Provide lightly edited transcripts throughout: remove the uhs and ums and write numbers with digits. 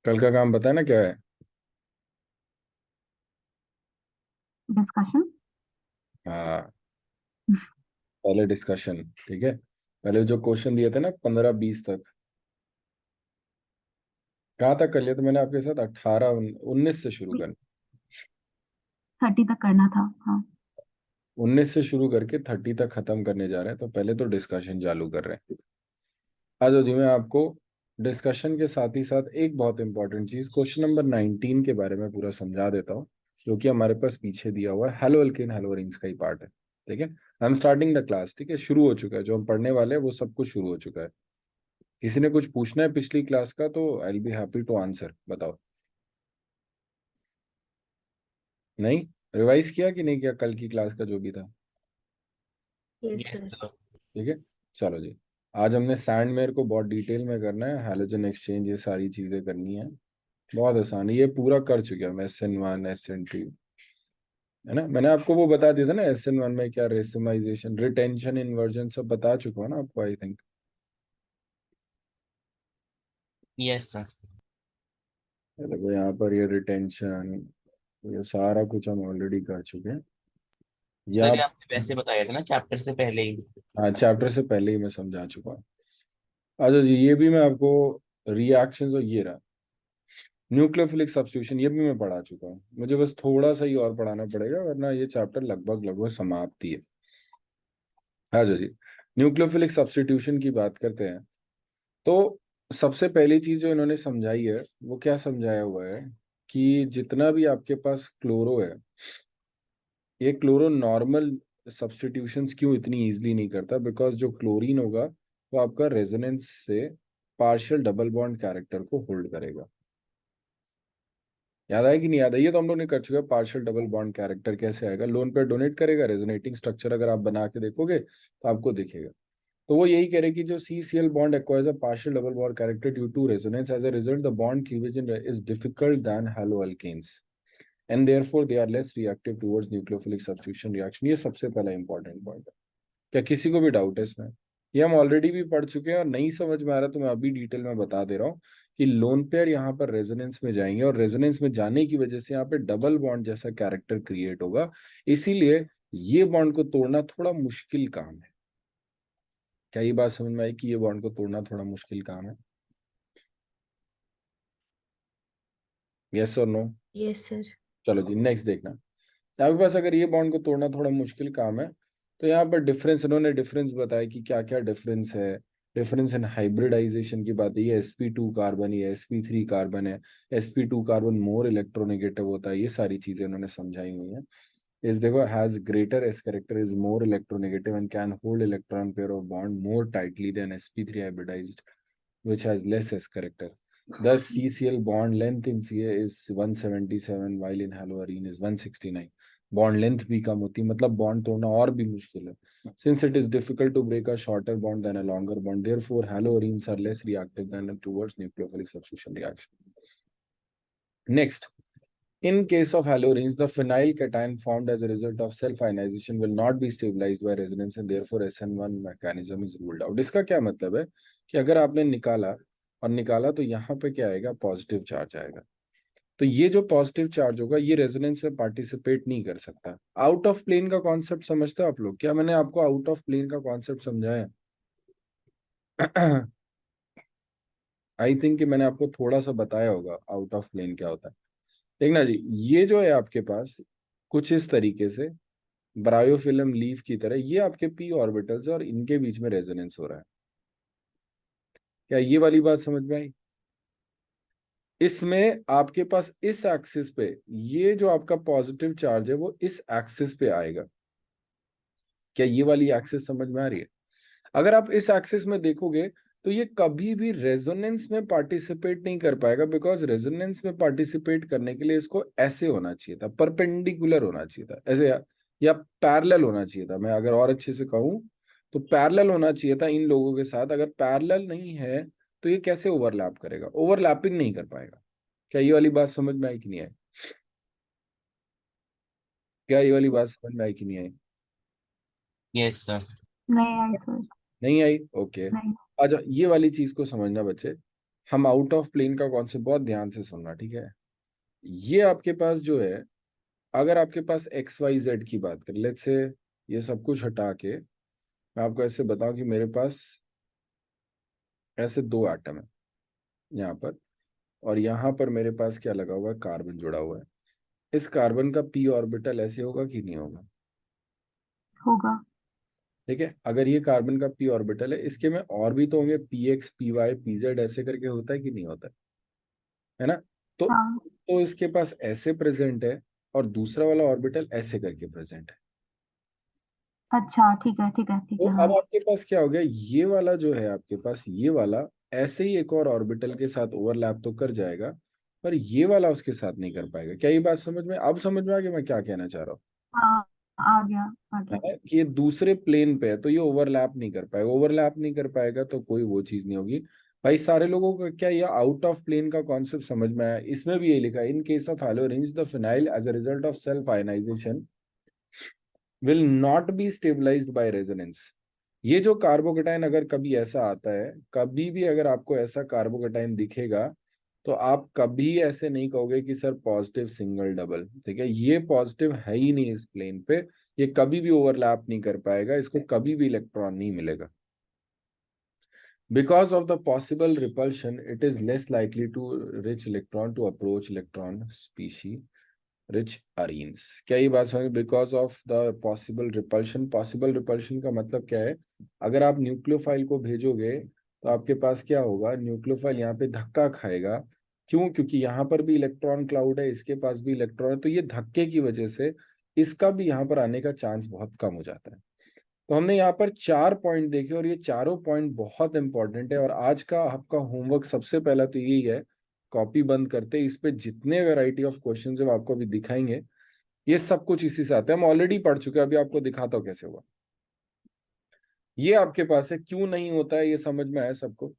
कल का काम पता है ना क्या है? डिस्कशन। हाँ, पहले डिस्कशन। ठीक है, पहले जो क्वेश्चन दिए थे ना 15-20 तक, कहाँ तक कर लिया था मैंने आपके साथ? 18-19 से शुरू कर। 30 तक करना था, हाँ। 19 से शुरू करके 30 तक खत्म करने जा रहे हैं, तो पहले तो डिस्कशन चालू कर रहे हैं। आज जी मैं आपको डिस्कशन के साथ ही साथ एक बहुत इंपॉर्टेंट चीज क्वेश्चन नंबर 19 के बारे में पूरा समझा देता हूँ, जो कि हमारे पास पीछे दिया हुआ है। हेलो अल्केन हेलो रिंग्स का ही पार्ट है। ठीक है, I am starting the class. ठीक है, शुरू हो चुका है, जो हम पढ़ने वाले हैं वो सब कुछ शुरू हो चुका है। किसी ने कुछ पूछना है पिछली क्लास का तो I will be happy to answer. बताओ। नहीं? रिवाइज किया कि नहीं किया कल की क्लास का जो भी था? Yes yes sir. सर। ठीक है, चलो जी। आज हमने सैंडमेयर को बहुत डिटेल में करना है, हैलोजन एक्सचेंज, ये सारी चीजें करनी है। बहुत आसान है, ये पूरा कर चुके हैं हम। SN1 SN2, है ना? मैंने आपको वो बता दिया था ना, SN1 में क्या रेसिमाइजेशन, रिटेंशन, इन्वर्जन सब बता चुका हूँ ना आपको, आई थिंक। Yes sir. देखो यहाँ पर ये रिटेंशन, ये सारा कुछ हम ऑलरेडी कर चुके हैं। या सर ये आपने वैसे बताया था ना चैप्टर से पहले ही। हाँ, चैप्टर से पहले ही मैं समझा चुका हूँ। अच्छा जी, ये भी मैं आपको रिएक्शंस, और ये रहा न्यूक्लियोफिलिक सब्स्टिट्यूशन, ये भी मैं पढ़ा चुका हूँ। मुझे बस थोड़ा सा ही और पढ़ाना पड़ेगा, वरना ये चैप्टर लगभग लगभग समाप्ति है। हाँ जी, न्यूक्लियोफिलिक सब्स्टिट्यूशन की बात करते हैं तो सबसे पहली चीज जो इन्होंने समझाई है वो क्या समझाया हुआ है, कि जितना भी आपके पास क्लोरो है, ये क्लोरो नॉर्मल सब्स्टिट्यूशंस क्यों इतनी इजीली नहीं करता? बिकॉज जो क्लोरीन होगा वो आपका रेजोनेंस से पार्शियल डबल बॉन्ड कैरेक्टर को होल्ड करेगा। याद आया कि नहीं याद है? ये तो हम लोग ने कर चुका है। पार्शियल डबल बॉन्ड कैरेक्टर कैसे आएगा? लोन पे डोनेट करेगा, रेजोनेटिंग स्ट्रक्चर अगर आप बना के देखोगे तो आपको दिखेगा। तो वो यही कह रहे हैं कि जो CCl bond acquires a partial double bond character due to resonance. As a result, the bond cleavage is difficult than haloalkanes, and therefore they are less reactive towards nucleophilic substitution reaction. ये सबसे पहला important point है। क्या किसी को भी doubt है इसमें? ये हम ऑलरेडी भी पढ़ चुके हैं, और नहीं समझ में आ रहा तो मैं अभी डिटेल में बता दे रहा हूँ कि लोन पेयर यहाँ पर रेजोनेंस में जाएंगे, और रेजोनेंस में जाने की वजह से यहाँ पे डबल बॉन्ड जैसा कैरेक्टर क्रिएट होगा। इसीलिए ये बॉन्ड को तोड़ना थोड़ा मुश्किल काम है। क्या ये बात समझ में आई कि ये बॉन्ड को तोड़ना थोड़ा मुश्किल काम है? यस और नो? Yes sir. चलो जी, नेक्स्ट देखना। आपके पास अगर ये बॉन्ड को तोड़ना थोड़ा मुश्किल काम है, तो यहाँ पर डिफरेंस, इन्होंने डिफरेंस बताया कि क्या क्या डिफरेंस है। डिफरेंस इन हाइब्रिडाइजेशन की बात है, ये sp2 कार्बन, ये sp3 कार्बन है। sp2 कार्बन मोर इलेक्ट्रोनेगेटिव होता है, ये सारी चीजें उन्होंने समझाई हुई हैं। इस देखो, has greater s character, is more electronegative and can hold electron pair of bond more tightly than sp3 hybridised which has less s character. Thus, CCl bond length in Ca is 177 while in haloarine is 169. Bond length भी कम होती है, मतलब bond तोड़ना और भी मुश्किल है। Since it is difficult to break a shorter bond than a longer bond, therefore haloarenes are less reactive than towards nucleophilic substitution reaction. Next, in case of haloarenes, the phenyl cation formed as a result of self-ionization will not be stabilized by resonance, and therefore SN1 mechanism is ruled out. इसका क्या मतलब है कि अगर आपने निकाला और निकाला तो यहाँ पे क्या आएगा? पॉजिटिव चार्ज आएगा। तो ये जो पॉजिटिव चार्ज होगा ये रेजोनेंस में पार्टिसिपेट नहीं कर सकता। आउट ऑफ प्लेन का कॉन्सेप्ट समझते हो आप लोग? क्या मैंने आपको आउट ऑफ प्लेन का कॉन्सेप्ट समझाया? आई थिंक कि मैंने आपको थोड़ा सा बताया होगा आउट ऑफ प्लेन क्या होता है। देखना जी, ये जो है आपके पास कुछ इस तरीके से ब्रायोफिल्म लीफ की तरह, ये आपके p ऑर्बिटल्स है और इनके बीच में रेजोनेंस हो रहा है। क्या ये वाली बात समझ में आई? इसमें आपके पास इस एक्सिस पे ये जो आपका पॉजिटिव चार्ज है वो इस एक्सिस पे आएगा। क्या ये वाली एक्सिस समझ में आ रही है? अगर आप इस एक्सिस में देखोगे तो ये कभी भी रेजोनेंस में पार्टिसिपेट नहीं कर पाएगा, बिकॉज रेजोनेंस में पार्टिसिपेट करने के लिए इसको ऐसे होना चाहिए था, परपेंडिकुलर होना चाहिए था, ऐसे या पैरेलल होना चाहिए था। मैं अगर और अच्छे से कहूं तो पैरेलल होना चाहिए था इन लोगों के साथ। अगर पैरेलल नहीं है तो ये कैसे ओवरलैप करेगा? ओवरलैपिंग नहीं कर पाएगा। क्या ये वाली बात समझ में आई कि नहीं आई? क्या ये वाली बात समझ में आई कि नहीं आई? Yes sir. नहीं आई सर। नहीं आई? ओके। नहीं। अच्छा, ये वाली चीज को समझना बच्चे, हम आउट ऑफ प्लेन का कॉन्सेप्ट बहुत ध्यान से सुनना, ठीक है। ये आपके पास जो है, अगर आपके पास एक्स वाई जेड की बात करें, लेट्स से ये सब कुछ हटा के मैं आपको ऐसे बताऊं कि मेरे पास ऐसे दो एटम है यहाँ पर, और यहाँ पर मेरे पास क्या लगा हुआ है, कार्बन जुड़ा हुआ है। इस कार्बन का पी ऑर्बिटल ऐसे होगा कि नहीं होगा? होगा। ठीक है, अगर ये कार्बन का पी ऑर्बिटल है, इसके में और भी तो होंगे, P X P Y P Z ऐसे करके होता है कि नहीं होता है ना? हाँ। तो इसके पास ऐसे प्रेजेंट है, और दूसरा वाला ऑर्बिटल ऐसे करके प्रेजेंट है। अच्छा, ठीक है ठीक है ठीक तो है, अब हाँ। आपके पास क्या हो गया, ये वाला जो है आपके पास, ये वाला ऐसे ही एक और ऑर्बिटल के साथ ओवरलैप तो कर जाएगा, पर ये वाला उसके साथ नहीं कर पाएगा। क्या ये बात समझ में, अब समझ में आ गया मैं क्या कहना चाह रहा हूँ? हाँ, आ गया आ गया। है कि ये दूसरे प्लेन पे है, तो ये ओवरलैप नहीं कर पाएगा। ओवरलैप नहीं कर पाएगा तो कोई वो चीज नहीं होगी। भाई सारे लोगों को क्या ये आउट ऑफ प्लेन का कॉन्सेप्ट समझ में आया? इसमें भी ये लिखा है, in case of halogens the phenyl as a result of self ionisation will not be stabilised by resonance. ये जो कार्बोकेटाइन अगर कभी ऐसा आता है, कभी भी अगर आपको ऐसा कार्बोकेटाइन दिखेगा, तो आप कभी ऐसे नहीं कहोगे कि सर पॉजिटिव सिंगल डबल, ठीक है। ये पॉजिटिव है ही नहीं इस प्लेन पे, ये कभी भी ओवरलैप नहीं कर पाएगा, इसको कभी भी इलेक्ट्रॉन नहीं मिलेगा। Because of the possible repulsion, it is less likely to rich electron to approach electron species rich arenes. क्या ये बात समझ? Because of the possible repulsion. Possible repulsion का मतलब क्या है? अगर आप न्यूक्लियोफाइल को भेजोगे तो आपके पास क्या होगा, न्यूक्लियोफाइल यहाँ पे धक्का खाएगा। क्यों? क्योंकि यहाँ पर भी इलेक्ट्रॉन क्लाउड है, इसके पास भी इलेक्ट्रॉन है, तो ये धक्के की वजह से इसका भी यहाँ पर आने का चांस बहुत कम हो जाता है। तो हमने यहाँ पर 4 पॉइंट देखे, और ये चारों पॉइंट बहुत इंपॉर्टेंट है। और आज का आपका होमवर्क सबसे पहला तो यही है, कॉपी बंद करते इस पे जितने वैरायटी ऑफ क्वेश्चन है वो आपको अभी दिखाएंगे, ये सब कुछ इसी से आते हैं, हम ऑलरेडी पढ़ चुके हैं, अभी आपको दिखाता हूँ कैसे हुआ। ये आपके पास है, क्यों नहीं होता है ये समझ में आया सबको?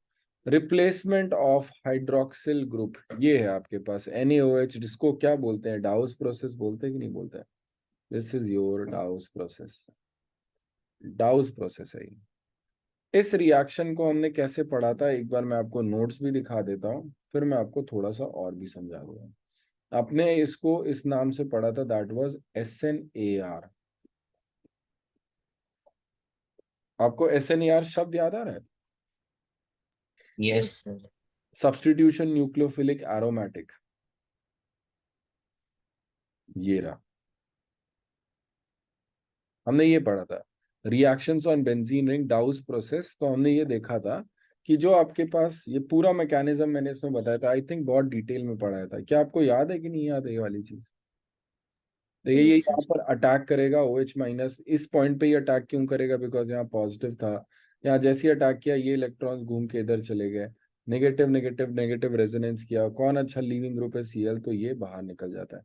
रिप्लेसमेंट ऑफ हाइड्रोक्सिल ग्रुप, ये है आपके पास NaOH, जिसको क्या बोलते हैं, डाउस प्रोसेस बोलते हैं कि नहीं बोलते हैं? This is your डाउस process. डाउस process है ये। इस रिएक्शन को हमने कैसे पढ़ा था, एक बार मैं आपको नोट्स भी दिखा देता हूँ, फिर मैं आपको थोड़ा सा और भी समझा दूंगा। आपने इसको इस नाम से पढ़ा था, दैट वाज SNAR। आपको SNAR शब्द याद आ रहा है? Yes. Yes sir. Substitution nucleophilic aromatic, ये रहा, हमने ये पढ़ा था। Reactions on benzene ring, डाउस process, तो हमने ये देखा था कि जो आपके पास ये पूरा मैकेनिज्म मैंने इसमें बताया था, आई थिंक बहुत डिटेल में पढ़ाया था। क्या आपको याद है कि नहीं याद है ये वाली चीज? देखिए ये यस यहाँ सर। पर अटैक करेगा OH माइनस, इस पॉइंट पे ही अटैक क्यों करेगा? बिकॉज यहाँ पॉजिटिव था। यहाँ जैसे ही अटैक किया, ये इलेक्ट्रॉन्स घूम के इधर चले गए, नेगेटिव नेगेटिव नेगेटिव रेजोनेंस किया, कौन अच्छा लीविंग ग्रुप है, Cl, तो ये बाहर निकल जाता है।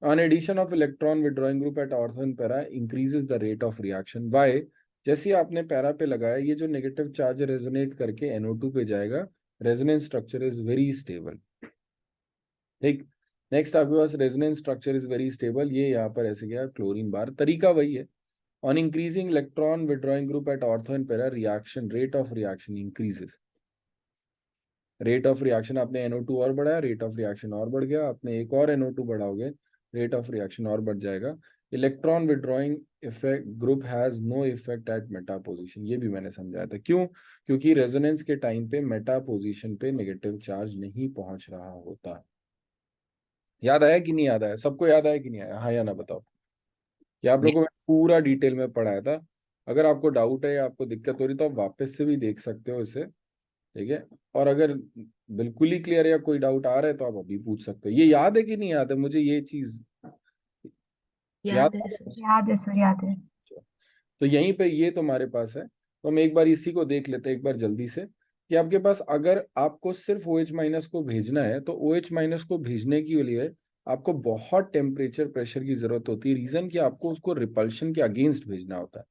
On addition of electron withdrawing group at ortho and para increases the rate of reaction. Why? जैसे ही आपने पैरा पे लगाया, ये जो नेगेटिव चार्ज रेजोनेट करके NO2 पे जाएगा, resonance structure is very stable. ठीक। नेक्स्ट आपके पास resonance structure is very stable, ये यहाँ पर ऐसे गया क्लोरीन बार, तरीका वही है। On increasing electron withdrawing group at ortho and para, reaction rate of reaction increases. Rate of reaction, आपने NO2 और बढ़ाया, रेट ऑफ रिएक्शन और बढ़ गया, आपने एक और NO2 बढ़ाओगे, रेट ऑफ रिएक्शन और बढ़ जाएगा। Electron withdrawing effect group has no effect at meta position, ये भी मैंने समझाया था। क्यों? क्योंकि रेजोनेंस के टाइम पे मेटा पोजिशन पे नेगेटिव चार्ज नहीं पहुंच रहा होता। याद आया कि नहीं याद आया? सबको याद आया कि नहीं आया, हाँ या ना बताओ। ये आप लोगों को मैं पूरा डिटेल में पढ़ाया था। अगर आपको डाउट है या आपको दिक्कत हो रही तो आप वापस से भी देख सकते हो इसे, ठीक है। और अगर बिल्कुल ही क्लियर या कोई डाउट आ रहा है तो आप अभी पूछ सकते हो। ये याद है कि नहीं याद है मुझे ये चीज? याद याद है है? सर, याद है सर, याद है। तो यहीं पे ये तुम्हारे पास है, तो हम एक बार इसी को देख लेते हैं एक बार जल्दी से, कि आपके पास अगर आपको सिर्फ OH माइनस को भेजना है, तो OH माइनस को भेजने के लिए आपको बहुत टेम्परेचर प्रेशर की जरूरत होती है। रीजन कि आपको उसको रिपल्शन के अगेंस्ट भेजना होता है।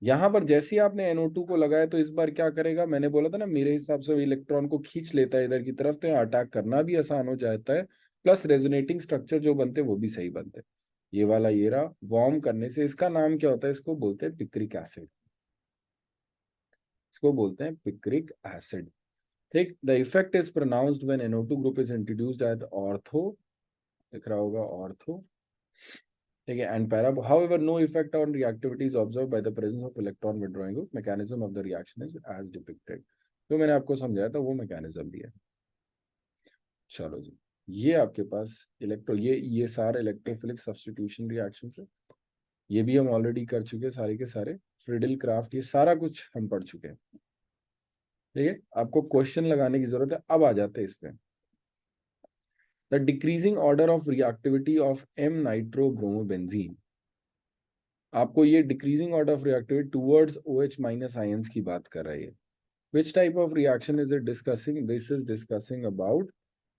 यहाँ पर जैसे ही आपने NO2 को लगाया, तो इस बार क्या करेगा, मैंने बोला था ना, मेरे हिसाब से वो इलेक्ट्रॉन को खींच लेता है इधर की तरफ, तो यहाँ अटैक करना भी आसान हो जाता है, प्लस रेजोनेटिंग स्ट्रक्चर जो बनते हैं वो भी सही बनते हैं। ये वाला ये रहा, वार्म करने से, इसका नाम क्या होता है, इसको बोलते हैं पिक्रिक एसिड, इसको बोलते हैं पिक्रिक एसिड। ठीक, the effect is pronounced when NO2 group is introduced at ortho, दिख रहा होगा ऑर्थो, ठीक है, and para, however no effect on reactivity is observed by the presence of electron withdrawing group, mechanism of the reaction is as depicted. तो मैंने आपको समझाया था वो मैकेनिज्म भी है। चलो जी, ये आपके पास ये सारे इलेक्ट्रोफिलिक सब्स्टिट्यूशन रिएक्शन है, ये भी हम ऑलरेडी कर चुके हैं सारे के सारे, फ्रीडल क्राफ्ट, ये सारा कुछ हम पढ़ चुके हैं। ठीक है, आपको क्वेश्चन लगाने की जरूरत है। अब आ जाते हैं इसमें, the decreasing order of reactivity of M नाइट्रोब्रोमोबेंजीन। आपको ये decreasing order of reactivity towards OH minus ions की बात कर रही है। Which type of reaction is it discussing? This is discussing about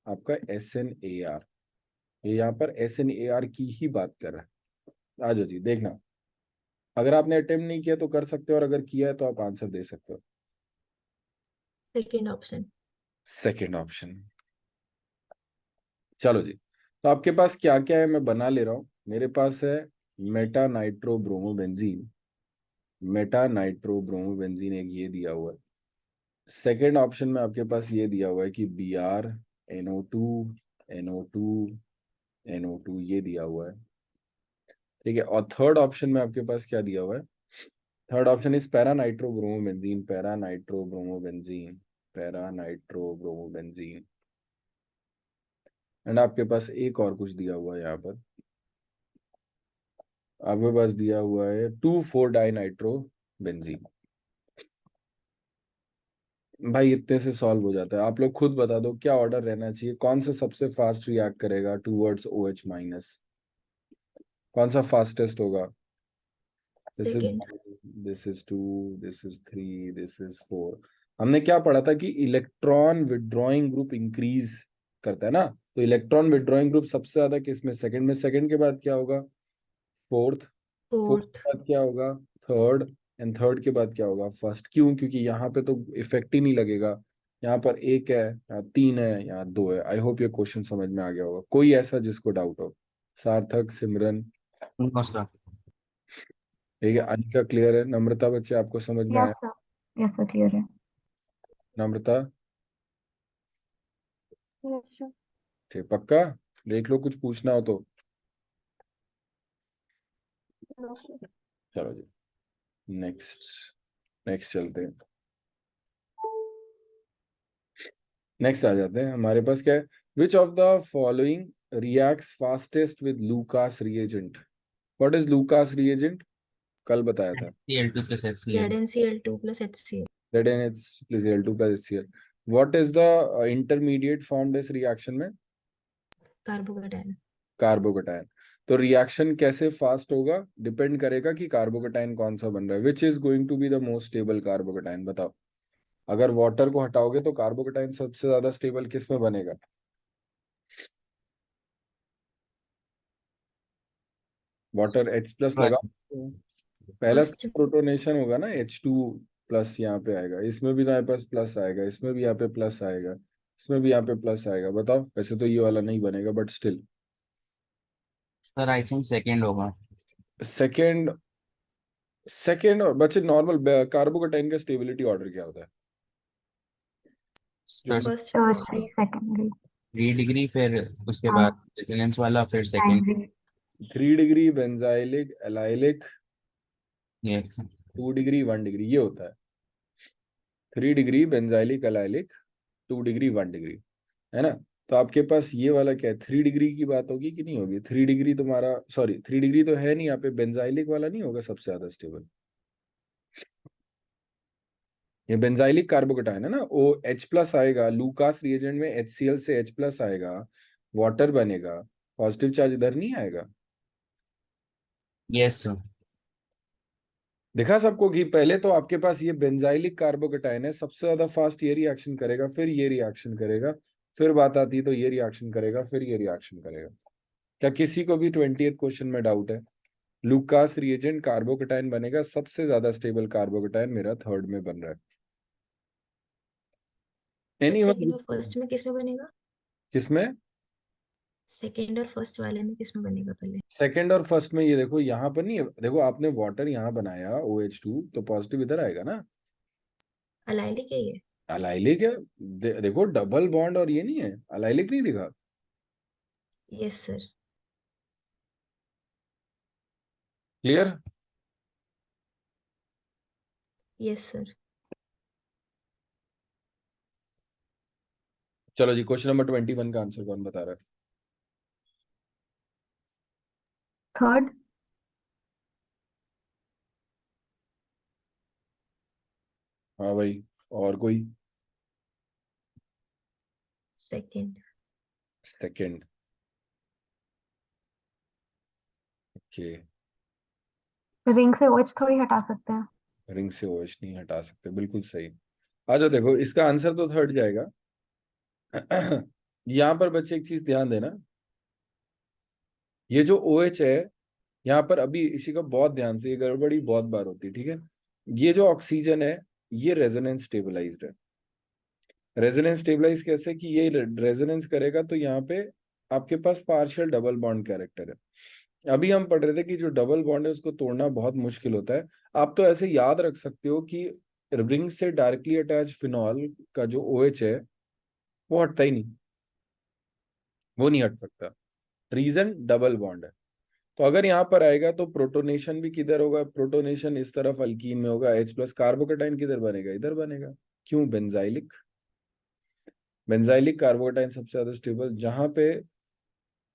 आपका SNAR। ये यहाँ पर SNAR की ही बात कर रहा है। आ जाओ जी, देखना, अगर आपने अटेम्प्ट नहीं किया तो कर सकते हो, और अगर किया है तो आप आंसर दे सकते हो। Second option. Second option. चलो जी, तो आपके पास क्या क्या है मैं बना ले रहा हूँ। मेरे पास है मेटा नाइट्रोब्रोमोबेंजीन, मेटा नाइट्रोब्रोमोबेंजीन एक ये दिया हुआ है। सेकेंड ऑप्शन में आपके पास ये दिया हुआ है कि Br NO2 NO2 NO2 ये दिया हुआ है, ठीक है। और थर्ड ऑप्शन में आपके पास क्या दिया हुआ है? Third option is para nitrobromobenzene, para nitrobromobenzene, para nitrobromobenzene. And आपके पास एक और कुछ दिया हुआ है यहाँ पर, आपके पास दिया हुआ है 2,4 डाइनाइट्रोबेंजीन। भाई इतने से सॉल्व हो जाता है। आप लोग खुद बता दो क्या ऑर्डर रहना चाहिए, कौन सा सबसे फास्ट रिएक्ट करेगा टूवर्ड्स OH माइनस, कौन सा फास्टेस्ट होगा? This is second. This is 2, this is 3, this is 4। हमने क्या पढ़ा था कि इलेक्ट्रॉन विड्रॉइंग ग्रुप इंक्रीज करता है ना, तो इलेक्ट्रॉन विड्रॉइंग ग्रुप सबसे ज्यादा किस में? सेकंड में। सेकंड के बाद क्या होगा? फोर्थ। Fourth fourth. के बाद क्या होगा? थर्ड। एंड थर्ड के बाद क्या होगा? फर्स्ट। क्यों? क्योंकि यहाँ पे तो इफेक्ट ही नहीं लगेगा, यहाँ पर एक है, यहाँ तीन है, यहाँ दो है। आई होप ये क्वेश्चन समझ में आ गया होगा। कोई ऐसा जिसको डाउट हो? सार्थक, सिमरन, नो सर। ठीक है, अनिका क्लियर है, नम्रता बच्चे आपको समझ में आया? Yes sir, yes sir, clear है। Namrata yes sir. ठीक, पक्का? देख लो कुछ पूछना हो तो। No sir. चलो जी, नेक्स्ट नेक्स्ट चलते हैं। नेक्स्ट आ जाते हैं, हमारे पास क्या है? Which of the following reacts fastest with Lucas reagent? What is Lucas reagent? कल बताया था। Cl2 plus HCl। ZnCl2 plus HCl। ZnH plus Al2 plus HCl. What is the intermediate formed इस रिएक्शन में? कार्बोकेटायन। कार्बोकेटायन। तो reaction कैसे fast होगा depend करेगा कि कार्बोकेटायन कौन सा बन रहा है। Which is going to be the most stable carbocation? बताओ। अगर वाटर को हटाओगे तो कार्बोकेटायन सबसे ज्यादा स्टेबल किस में बनेगा? वाटर H प्लस लगा, पहला फर्स्ट। प्रोटोनेशन होगा ना, H2 प्लस यहाँ पे आएगा, इसमें भी यहाँ पास प्लस आएगा, इसमें भी यहाँ पे प्लस आएगा, इसमें भी यहाँ पे प्लस आएगा। बताओ, वैसे तो ये वाला नहीं बनेगा but still. Sir I think second होगा। सेकेंड। सेकेंड और बच्चे नॉर्मल कार्बोकेटाइन का स्टेबिलिटी ऑर्डर क्या होता है? जो sir first, tertiary, secondary. 3 degree, फिर उसके हाँ, बाद रेजोनेंस वाला, फिर second. Primary. 3 degree benzylic allylic, yes. 2 degree 1 degree, ये होता है। 3 degree benzylic allylic, 2 degree 1 degree, है ना? तो आपके पास ये वाला क्या है? 3 डिग्री की बात होगी कि नहीं होगी? 3 डिग्री तुम्हारा, सॉरी 3 डिग्री तो है नहीं यहाँ पे, बेंजाइलिक वाला नहीं होगा सबसे ज्यादा स्टेबल? ये बेंजाइलिक कार्बोकेटाइन है ना, वो H प्लस आएगा, लूकास रिएजेंट में HCl से H प्लस आएगा, वाटर बनेगा, पॉजिटिव चार्ज इधर नहीं आएगा। Yes sir. देखा सबको कि पहले तो आपके पास ये बेंजाइलिक कार्बोकेटाइन है, सबसे ज्यादा फास्ट ये रिएक्शन करेगा, फिर ये रिएक्शन करेगा, फिर बात आती है तो ये रिएक्शन करेगा, फिर ये रिएक्शन करेगा। क्या किसी को भी 20th क्वेश्चन में डाउट है? लूकास रिएजेंट कार्बोकेटाइन बनेगा, सबसे ज्यादा स्टेबल कार्बोकेटाइन मेरा थर्ड में बन रहा है। Second anyone? और फर्स्ट में किसमें बनेगा? किसमें? सेकेंड और फर्स्ट वाले में किसमें बनेगा पहले? सेकंड और फर्स्ट में, ये देखो यहाँ पर नहीं है, देखो आपने वाटर यहाँ बनाया OH2, तो पॉजिटिव इधर आएगा ना। अलाइलिक है ये। अलाइलिक है। देखो डबल बॉन्ड और ये नहीं है, अलाइलिक नहीं दिखा। Yes sir. Clear. Yes sir. चलो जी, क्वेश्चन नंबर 21 का आंसर कौन बता रहा है? थर्ड। हाँ भाई, और कोई? सेकंड। सेकंड। ओके। रिंग से ओएच थोड़ी हटा सकते हैं। रिंग से ओएच नहीं हटा सकते, बिल्कुल सही। आ जाओ, देखो इसका आंसर तो थर्ड जाएगा। यहाँ पर बच्चे एक चीज ध्यान देना, ये जो OH है यहाँ पर, अभी इसी का बहुत ध्यान से, ये गड़बड़ी बहुत बार होती है, ठीक है। ये जो ऑक्सीजन है ये रेजोनेंस स्टेबलाइज्ड है। रेजोनेंस स्टेबलाइज कैसे कि ये रेजोनेंस करेगा तो यहाँ पे आपके पास पार्शियल डबल बॉन्ड कैरेक्टर है। अभी हम पढ़ रहे थे कि जो डबल बॉन्ड है उसको तोड़ना बहुत मुश्किल होता है। आप तो ऐसे याद रख सकते हो कि रिंग से डायरेक्टली अटैच फिनॉल का जो OH है वो हटता ही नहीं, वो नहीं हट सकता। रीजन डबल बॉन्ड है। तो अगर यहाँ पर आएगा तो प्रोटोनेशन भी किधर होगा? प्रोटोनेशन इस तरफ अल्कीन में होगा, H+ कार्बोकेटाइन किधर बनेगा? इधर बनेगा। क्यों? बेंजाइलिक। बेंजाइलिक कार्बोकेटाइन सबसे ज्यादा स्टेबल, जहां पे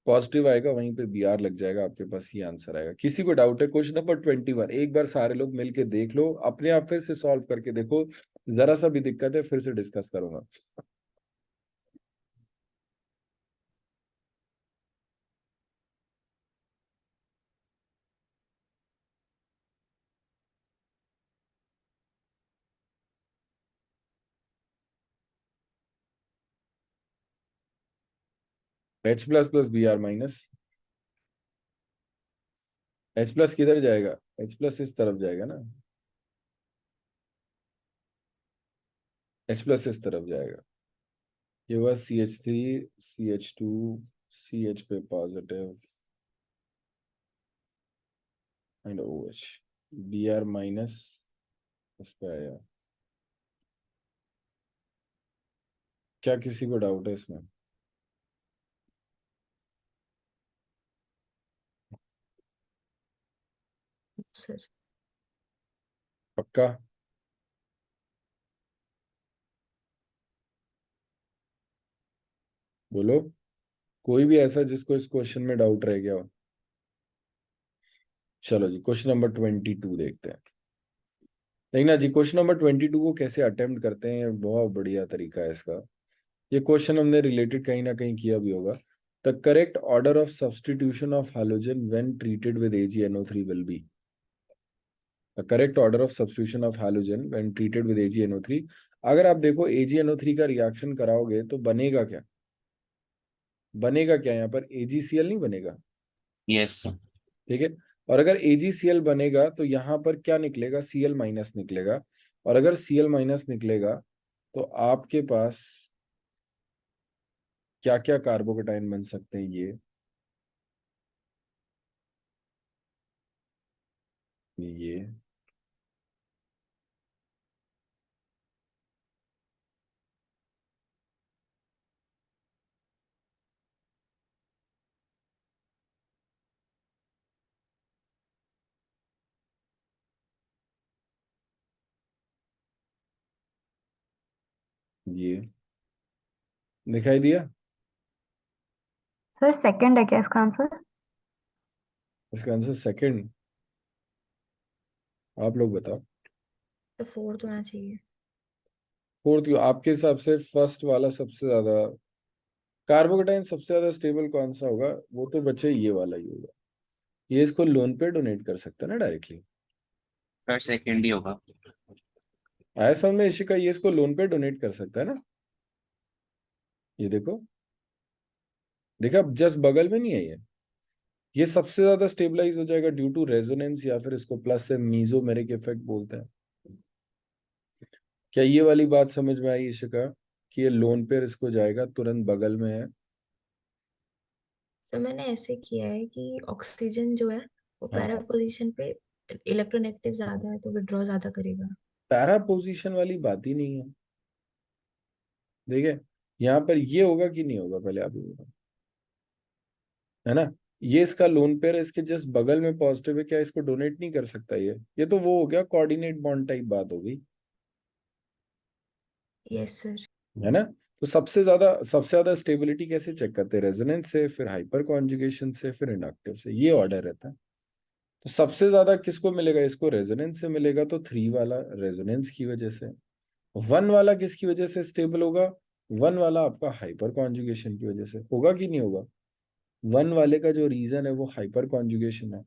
पॉजिटिव आएगा वहीं पे Br लग जाएगा, आपके पास ये आंसर आएगा। किसी को डाउट है? क्वेश्चन नंबर 21 एक बार सारे लोग मिलके देख लो, अपने आप फिर से सॉल्व करके देखो। जरा सा भी दिक्कत है फिर से डिस्कस करूंगा। H+ + Br-, H+ किधर जाएगा? H+ इस तरफ जाएगा ना, H+ इस तरफ जाएगा। ये हुआ CH3, CH2, CH पे पॉजिटिव एंड OH। Br- इस पे आया। क्या किसी को डाउट है इसमें? सर। पक्का? बोलो, कोई भी ऐसा जिसको इस क्वेश्चन में डाउट रह गया हो। चलो जी, क्वेश्चन नंबर 22 देखते हैं। देखना जी, क्वेश्चन नंबर 22 को कैसे अटेम्प्ट करते हैं, बहुत बढ़िया तरीका है इसका। ये क्वेश्चन हमने रिलेटेड कहीं ना कहीं किया भी होगा। The correct order of substitution of halogen when treated with AgNO3 will be. The correct order of substitution of halogen when treated with AgNO3। अगर आप देखो AgNO3 का रिएक्शन कराओगे तो बनेगा क्या? बनेगा क्या यहाँ पर? AgCl नहीं बनेगा, यस। ठीक है। और अगर AgCl बनेगा तो यहाँ पर क्या निकलेगा? Cl- निकलेगा। और अगर Cl- निकलेगा तो आपके पास क्या क्या कार्बोकेटाइन बन सकते हैं? ये ये दिखाई दिया? सर सेकंड है क्या इसका आंसर? इसका आंसर सेकंड? आप लोग बताओ। तो फोर्थ होना चाहिए। फोर्थ? आपके हिसाब से फर्स्ट वाला सबसे ज्यादा कार्बोकेटाइन सबसे ज्यादा स्टेबल कौन सा होगा? वो तो बच्चे ये वाला ही होगा। ये इसको लोन पे डोनेट कर सकता है ना डायरेक्टली। फिर सेकंड ही होगा। आया समझ में इसी का? ये इसको लोन पे डोनेट कर सकता है ना। ये देखो, देखा जस्ट बगल में नहीं है ये सबसे ज्यादा स्टेबलाइज हो जाएगा ड्यू टू रेजोनेंस, या फिर इसको प्लस से मीजोमेरिक इफेक्ट बोलते हैं। क्या ये वाली बात समझ में आई इशिका कि ये लोन पेयर इसको जाएगा, तुरंत बगल में है? सर मैंने ऐसे किया है कि ऑक्सीजन जो है वो हाँ, पैरा पोजीशन पे इलेक्ट्रोनेगेटिव ज्यादा है तो विड्रॉ ज्यादा करेगा। पैरा पोजीशन वाली बात ही नहीं है। देखिए यहाँ पर ये होगा कि नहीं होगा, पहले आप ये बताओ, है ना। ये इसका लोन पेयर है, इसके जस्ट बगल में पॉजिटिव है, क्या इसको डोनेट नहीं कर सकता ये तो वो हो गया कोऑर्डिनेट बॉन्ड टाइप बात हो गई, यस सर। है ना। तो सबसे ज्यादा स्टेबिलिटी कैसे चेक करते हैं, रेजोनेंस से, फिर हाइपर कॉन्जुगेशन से, फिर इंडक्टिव से, ये ऑर्डर रहता है। तो सबसे ज्यादा किसको मिलेगा, इसको रेजोनेंस से मिलेगा, तो 3 वाला रेजोनेंस की वजह से। 1 वाला किसकी वजह से स्टेबल होगा, 1 वाला आपका हाइपर कॉन्जुगेशन की वजह से होगा कि नहीं होगा। 1 वाले का जो रीजन है वो हाइपर कॉन्जुगेशन है।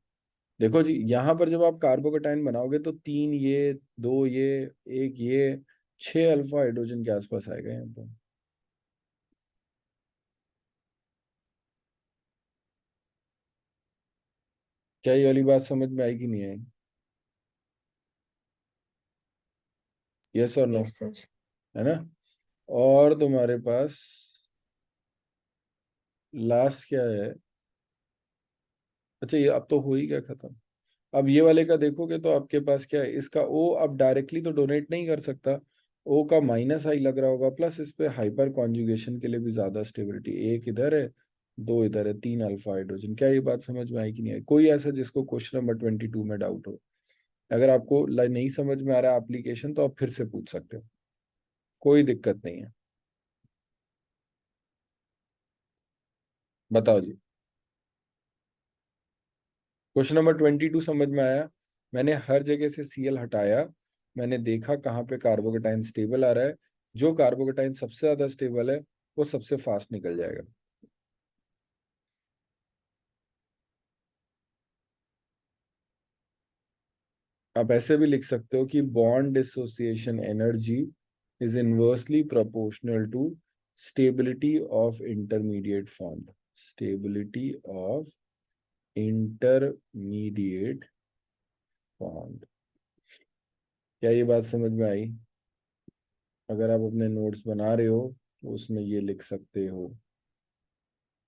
देखो जी, यहाँ पर जब आप कार्बोकेटाइन बनाओगे तो 3 ये, 2 ये, 1 ये, 6 अल्फा हाइड्रोजन के आसपास आएगा यहाँ पर। क्या ये वाली बात समझ में आई कि नहीं आई, यस और नो, यस सर। है ना। और तुम्हारे पास लास्ट क्या है, अच्छा ये अब तो हो ही गया खत्म। अब ये वाले का देखोगे तो आपके पास क्या है, इसका ओ अब डायरेक्टली तो डोनेट नहीं कर सकता, ओ का माइनस आई लग रहा होगा, प्लस इस पे हाइपर कॉन्जुगेशन के लिए भी ज्यादा स्टेबिलिटी, 1 इधर है, 2 इधर है, 3 अल्फा हाइड्रोजन। क्या ये बात समझ में आई कि नहीं आई, कोई ऐसा जिसको क्वेश्चन नंबर 22 में डाउट हो। अगर आपको नहीं समझ में आ रहा है एप्लीकेशन तो आप फिर से पूछ सकते हो, कोई दिक्कत नहीं है। बताओ जी, क्वेश्चन नंबर 22 समझ में आया। मैंने हर जगह से सीएल हटाया, मैंने देखा कहाँ पे कार्बोकेटाइन स्टेबल आ रहा है, जो कार्बोकेटाइन सबसे ज्यादा स्टेबल है वो सबसे फास्ट निकल जाएगा। आप ऐसे भी लिख सकते हो कि bond dissociation energy is inversely proportional to stability of intermediate bond, stability of intermediate bond. क्या ये बात समझ में आई, अगर आप अपने नोट्स बना रहे हो तो उसमें ये लिख सकते हो।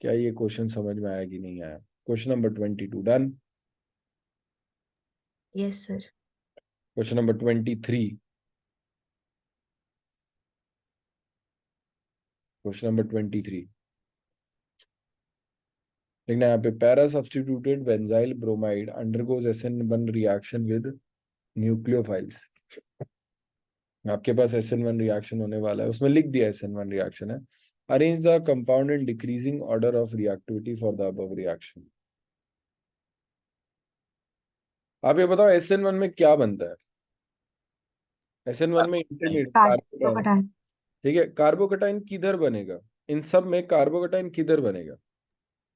क्या ये क्वेश्चन समझ में आया कि नहीं आया, question number 22 done. Yes sir. Question number 23, question number 23 देखना यहाँ पे, para substituted benzyl bromide undergoes SN1 reaction with nucleophiles. आपके पास SN1 रिएक्शन होने वाला है, उसमें लिख दिया SN1 रिएक्शन है। Arrange the compound in decreasing order of reactivity for the above reaction. आप ये बताओ SN1 में क्या बनता है, SN1 में इंटरमीडिएट कार्बोकेटाइन, कार्बोकेटाइन। ठीक है। कार्बोकेटाइन किधर बनेगा, इन सब में कार्बोकेटाइन किधर बनेगा,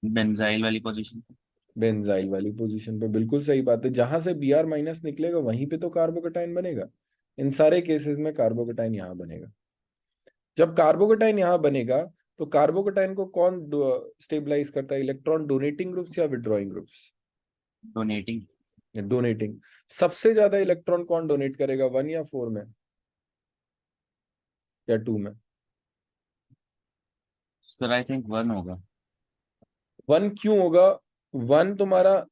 बेंजाइल वाली पोजीशन। बेंजाइल वाली पोजीशन पे, बिल्कुल सही बात है। जहां से Br माइनस निकलेगा वहीं पे तो कार्बोकेटाइन बनेगा। इन सारे केसेस में कार्बोकेटाइन यहाँ बनेगा। जब कार्बोकेटाइन यहाँ बनेगा तो कार्बोकेटाइन को कौन स्टेबलाइज करता है, इलेक्ट्रॉन डोनेटिंग ग्रुप्स या विड्रॉइंग ग्रुप्स, डोनेटिंग। डोनेटिंग। सबसे ज्यादा इलेक्ट्रॉन कौन डोनेट करेगा, 1 या 4 में या 2 में। सर आई थिंक 1 होगा। 1 क्यों होगा, 1 तुम्हारा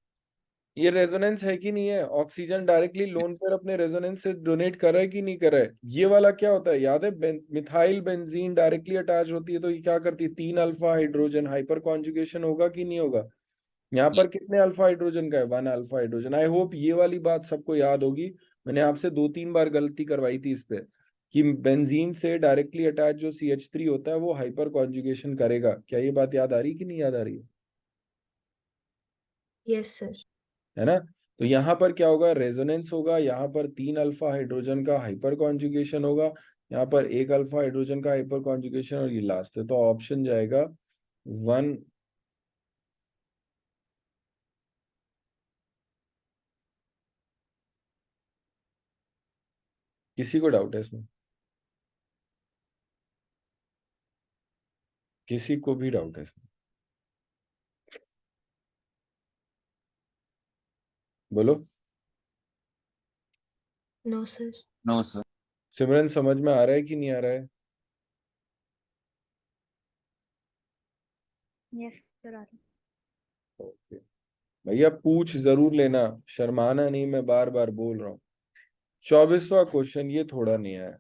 ये रेजोनेंस है कि नहीं है, ऑक्सीजन डायरेक्टली लोन पेयर अपने रेजोनेंस से डोनेट कर रहा है कि नहीं कर रहा है। ये वाला क्या होता है याद है, मिथाइल बेंजीन डायरेक्टली अटैच होती है तो ये क्या करती है, 3 अल्फा हाइड्रोजन, हाइपर कॉन्जुगेशन होगा कि नहीं होगा। यहाँ पर कितने अल्फा हाइड्रोजन का है, 1 अल्फा हाइड्रोजन। आई होप ये वाली बात सबको याद होगी। मैंने आपसे 2-3 बार गलती करवाई थी इस पे, कि बेंजीन से डायरेक्टली अटैच जो CH3 होता है वो हाइपर कॉन्जुगेशन करेगा। क्या ये बात याद आ रही कि नहीं याद आ रही है, यस सर। है ना। तो यहाँ पर क्या होगा, रेजोनेंस होगा, यहाँ पर 3 अल्फा हाइड्रोजन का हाइपर कॉन्जुगेशन होगा, यहाँ पर 1 अल्फा हाइड्रोजन का हाइपर कॉन्जुगेशन, और ये लास्ट है, तो ऑप्शन जाएगा 1। किसी को डाउट है इसमें, किसी को भी डाउट है इसमें, बोलो। No sir. No sir. Simran समझ में आ रहा है कि नहीं आ रहा है, यस सर। ओके। भैया पूछ जरूर लेना, शर्माना नहीं, मैं बार बार बोल रहा हूँ। 24वां क्वेश्चन ये थोड़ा नहीं है,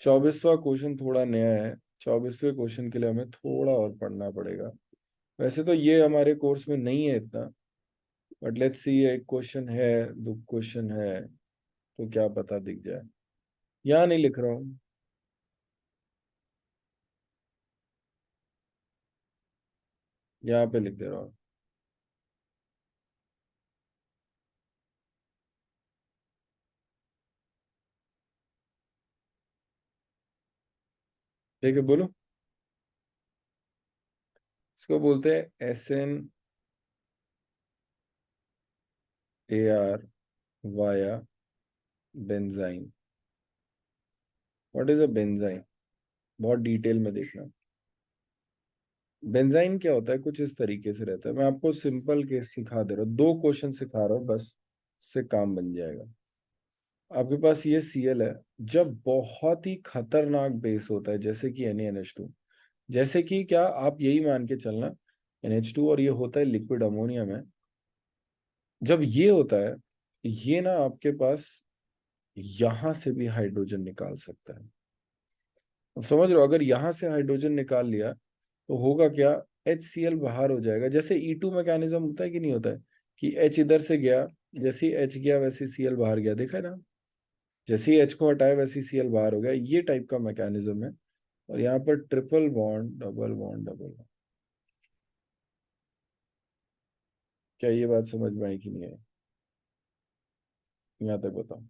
24वां क्वेश्चन थोड़ा नया है, 24वें क्वेश्चन के लिए हमें थोड़ा और पढ़ना पड़ेगा। वैसे तो ये हमारे कोर्स में नहीं है इतना, बट लेट्स सी, एक क्वेश्चन है, दो क्वेश्चन है, तो क्या पता दिख जाए। यहाँ नहीं लिख रहा हूँ, यहाँ पे लिख दे रहा हूँ। ठीक है, बोलो। इसको बोलते हैं SNAR via benzene. What is a benzene? बहुत डिटेल में देखना। बेंजाइन क्या होता है, कुछ इस तरीके से रहता है। मैं आपको सिंपल केस सिखा दे रहा हूँ, दो क्वेश्चन सिखा रहा हूँ बस, से काम बन जाएगा। आपके पास ये Cl है, जब बहुत ही खतरनाक बेस होता है जैसे कि NaNH2, जैसे कि क्या, आप यही मान के चलना, NH2 और ये होता है लिक्विड अमोनिया में। जब ये होता है, ये ना आपके पास यहां से भी हाइड्रोजन निकाल सकता है। अब समझ रहे हो, अगर यहां से हाइड्रोजन निकाल लिया तो होगा क्या, HCl बाहर हो जाएगा। जैसे E2 मैकेनिज्म होता है कि नहीं होता है, कि H इधर से गया, जैसे ही H गया वैसे Cl बाहर गया, देखा है ना? जैसे ही H को हटाया वैसे ही Cl बाहर हो गया, ये टाइप का मैकेनिज्म है। और यहाँ पर triple bond, double bond, double bond. क्या ये बात समझ में आई कि नहीं आई? यहाँ तक बताओ।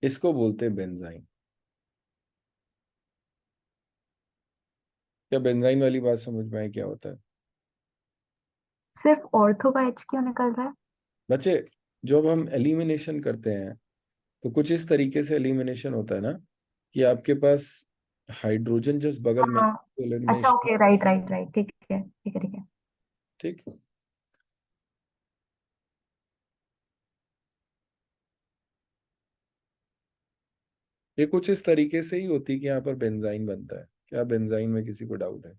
इसको बोलते हैं बेंजाइन। क्या बेंजाइन वाली बात समझ में आई क्या होता है? सिर्फ ऑर्थो का एच क्यों निकल रहा है? बच्चे, जब हम एलिमिनेशन करते हैं तो कुछ इस तरीके से एलिमिनेशन होता है ना, कि आपके पास हाइड्रोजन जस्ट बगल में हाँ। अच्छा, elimination. Okay, right right right, ठीक है ठीक है ठीक है। ठीक। ये कुछ इस तरीके से ही होती है कि यहाँ पर बेंजाइन बनता है। क्या बेंजाइन में किसी को डाउट है?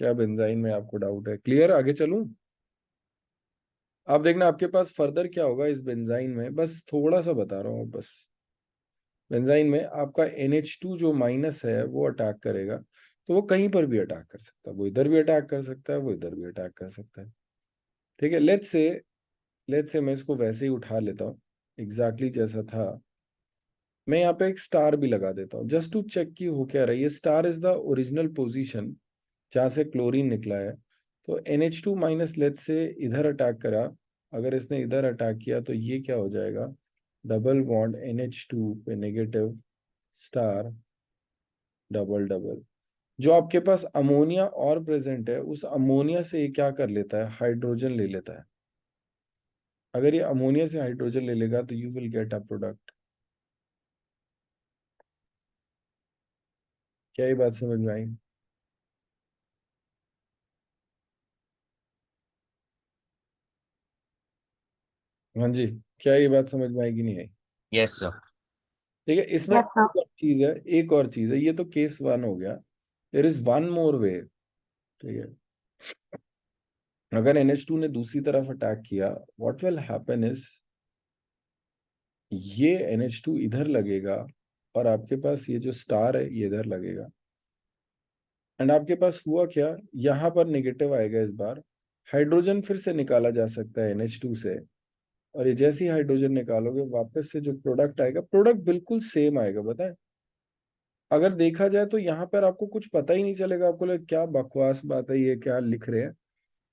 क्या बेंजाइन में आपको डाउट है? क्लियर, आगे चलूं? आप देखना आपके पास फर्दर क्या होगा इस बेंजाइन में, बस थोड़ा सा बता रहा हूँ बस। बेंजाइन में आपका NH2 जो माइनस है वो अटैक करेगा, तो वो कहीं पर भी अटैक कर सकता है। वो इधर भी अटैक कर सकता है, वो इधर भी अटैक कर सकता है। ठीक है, लेट्स से मैं इसको वैसे ही उठा लेता हूँ, एग्जैक्टली जैसा था। मैं यहाँ पे एक स्टार भी लगा देता हूँ जस्ट टू चेक कि हो क्या रहा है। ये star is the original position जहाँ से क्लोरीन निकला है। तो NH2 माइनस लेट से इधर अटैक करा, अगर इसने इधर अटैक किया तो ये क्या हो जाएगा, डबल बॉन्ड NH2 पे नेगेटिव, स्टार, डबल डबल। जो आपके पास अमोनिया और प्रेजेंट है, उस अमोनिया से ये क्या कर लेता है, हाइड्रोजन ले लेता है। अगर ये अमोनिया से हाइड्रोजन ले लेगा तो you will get a product. क्या ये बात समझ में आई? हाँ जी, क्या ये बात समझ में आई कि नहीं आई? Yes sir. ठीक है, इसमें यस सर। एक और चीज है, एक और चीज है। ये तो केस वन हो गया, देयर इज वन मोर वे। ठीक है, अगर NH2 ने दूसरी तरफ अटैक किया, व्हाट विल हैपन इज, ये NH2 इधर लगेगा और आपके पास ये जो स्टार है ये इधर लगेगा। एंड आपके पास हुआ क्या, यहाँ पर नेगेटिव आएगा इस बार। हाइड्रोजन फिर से निकाला जा सकता है NH2 से, और ये जैसे ही हाइड्रोजन निकालोगे वापस से जो प्रोडक्ट आएगा, प्रोडक्ट बिल्कुल सेम आएगा। बताएं, अगर देखा जाए तो यहाँ पर आपको कुछ पता ही नहीं चलेगा, आपको लगे क्या बकवास बात है, ये क्या लिख रहे हैं।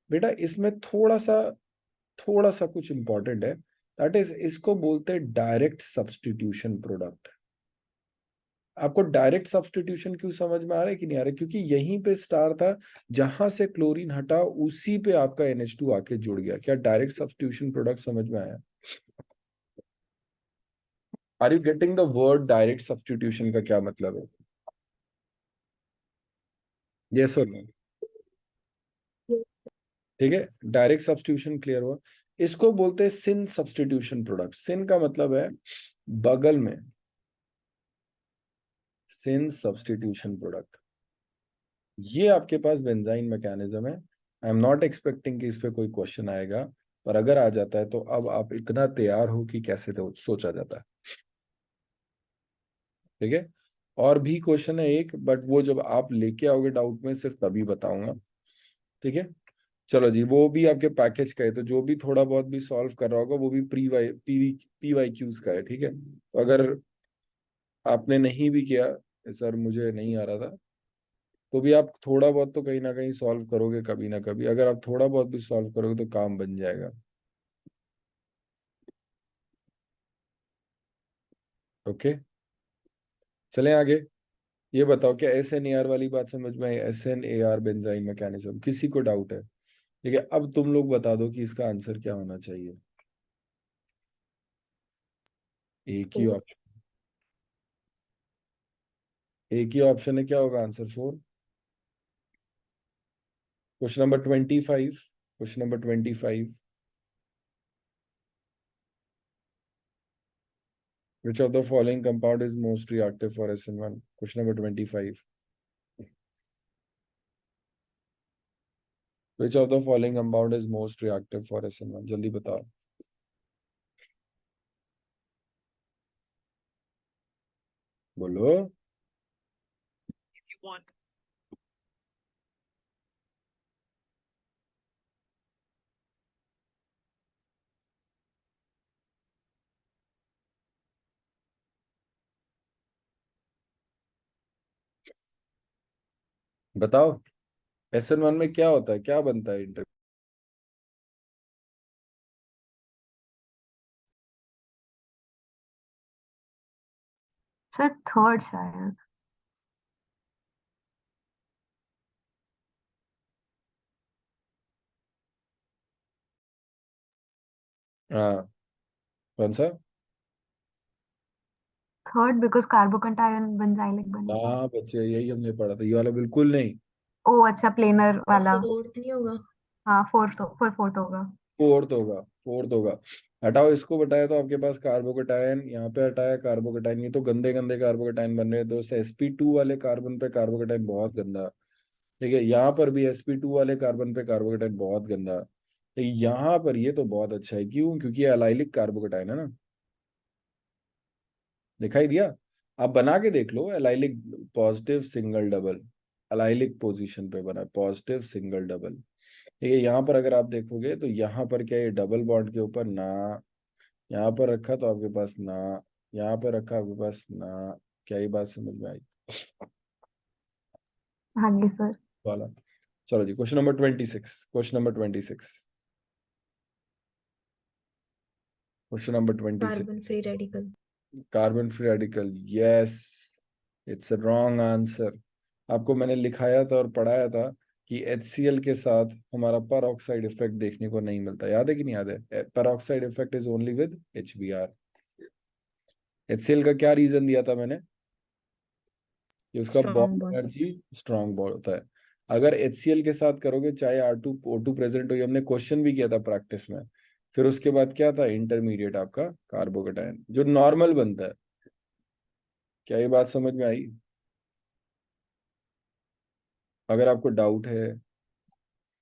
बेटा इसमें थोड़ा सा कुछ इंपॉर्टेंट है, दैट इज, इसको बोलते हैं डायरेक्ट सब्स्टिट्यूशन प्रोडक्ट। आपको डायरेक्ट सब्स्टिट्यूशन क्यों समझ में आ रहा है कि नहीं आ रहा है, क्योंकि यहीं पे स्टार था, जहां से क्लोरीन हटा उसी पे आपका NH2 आके जुड़ गया। क्या डायरेक्ट सब्स्टिट्यूशन प्रोडक्ट समझ में आया? Are you getting the word direct substitution का क्या मतलब है? यस और नो? ठीक है, डायरेक्ट सब्स्टिट्यूशन क्लियर हुआ। इसको बोलते हैं सिन सब्स्टिट्यूशन प्रोडक्ट। सिन का मतलब है बगल में, सिन सब्स्टिट्यूशन प्रोडक्ट। ये आपके पास बेंजाइन मैकेनिज्म है। आई एम नॉट एक्सपेक्टिंग कि इस पे कोई क्वेश्चन आएगा, पर अगर आ जाता है तो अब आप इतना तैयार हो कि कैसे तो सोचा जाता है। ठीक है, और भी क्वेश्चन है एक, बट वो जब आप लेके आओगे डाउट में सिर्फ तभी बताऊंगा। ठीक है, चलो जी, वो भी आपके पैकेज का है, तो जो भी थोड़ा बहुत भी सॉल्व कर रहा होगा वो भी पी वाई क्यूज का है। ठीक है, तो अगर आपने नहीं भी किया, सर मुझे नहीं आ रहा था, तो भी आप थोड़ा बहुत तो कहीं ना कहीं सॉल्व करोगे कभी ना कभी। अगर आप थोड़ा बहुत भी सॉल्व करोगे तो काम बन जाएगा। ओके, चलें आगे। ये बताओ क्या एस एन ए आर वाली बात समझ में आई? S N A R benzyne mechanism, किसी को डाउट है? ठीक है, अब तुम लोग बता दो कि इसका आंसर क्या होना चाहिए। एक ही फोर। ऑप्शन, एक ही ऑप्शन है, क्या होगा answer? 4। Question number 25, question number 25, which of the following compound is most reactive for SN1? Question number 25. Which of the following compound is most reactive for SN1? जल्दी बताओ, बोलो। बताओ, SN1 में क्या होता है, क्या बनता है इंटर? सर थर्ड शायद। हाँ, कौन सा? थर्ड बिकॉज कार्बोकैटायन बेंजाइलिक बनेगा। हाँ बच्चे, यही हमने पढ़ा था, ये वाला बिल्कुल नहीं। ओ अच्छा, प्लेनर तो वाला। फोर्थ नहीं होगा? हाँ फोर्थ होगा। फोर्थ होगा, फोर्थ होगा। हटाओ इसको, बताया तो आपके पास कार्बोकेटायन, यहाँ पे हटाया कार्बोकेटायन, ये तो गंदे गंदे कार्बोकेटायन बन रहे हैं दोस्त। sp2 वाले कार्बन पे कार्बोकेटायन बहुत गंदा। ठीक है, यहाँ पर भी sp2 वाले कार्बन पे कार्बोकेटायन बहुत गंदा। तो यहाँ पर ये तो बहुत अच्छा है, क्यों? क्योंकि ये अलाइलिक कार्बोकेटायन है ना। दिखाई दिया? आप बना के देख लो, allylic positive single double, allylic position पे बना पॉजिटिव सिंगल डबल। ठीक है, यहाँ पर अगर आप देखोगे तो यहाँ पर क्या, ये डबल बॉन्ड के ऊपर ना, यहाँ पर रखा तो आपके पास ना, यहाँ पर रखा आपके पास ना। क्या ये बात समझ में आई हाँ जी सर। वाला? चलो जी, question number 26, question number 26, question number 26। Carbon free radical. Carbon free radical, yes, it's a wrong answer. आपको मैंने लिखाया था और पढ़ाया था कि HCl के साथ हमारा पर ऑक्साइड इफेक्ट देखने को नहीं मिलता, याद है कि नहीं याद है? पर oxide effect is only with HBr। HCl का क्या रीजन दिया था मैंने? कि उसका strong bond bond. Energy strong bond होता है। अगर HCl के साथ करोगे, चाहे R2O2 प्रेजेंट हो, ये हमने क्वेश्चन भी किया था प्रैक्टिस में। फिर उसके बाद क्या था? इंटरमीडिएट आपका कार्बोकेटायन जो नॉर्मल बनता है। क्या ये बात समझ में आई? अगर आपको डाउट है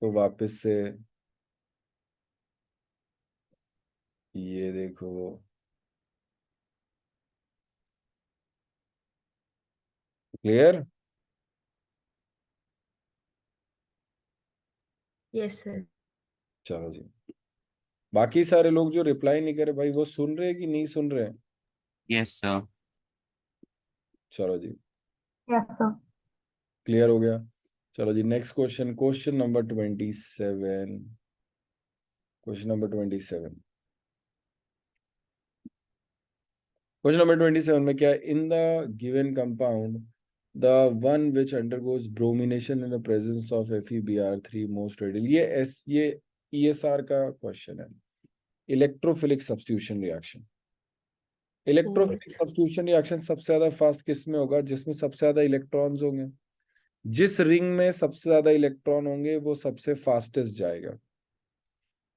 तो वापस से ये देखो। क्लियर? Yes sir. चलो जी, बाकी सारे लोग जो रिप्लाई नहीं करे भाई, वो सुन रहे हैं कि नहीं सुन रहे हैं? Yes sir. चलो जी, यस सर। क्लियर हो गया। चलो जी, next question, question number 27, question number 27, question number 27 में क्या है? In the given compound the one which undergoes bromination in the presence of FeBr3 most radial, ये ESR का क्वेश्चन है। Electrophilic substitution reaction, electrophilic fourth. Substitution reaction सबसे ज्यादा fast किस में होगा? जिसमें सबसे ज्यादा इलेक्ट्रॉन्स होंगे। जिस रिंग में सबसे ज्यादा इलेक्ट्रॉन होंगे वो सबसे फास्टेस्ट जाएगा।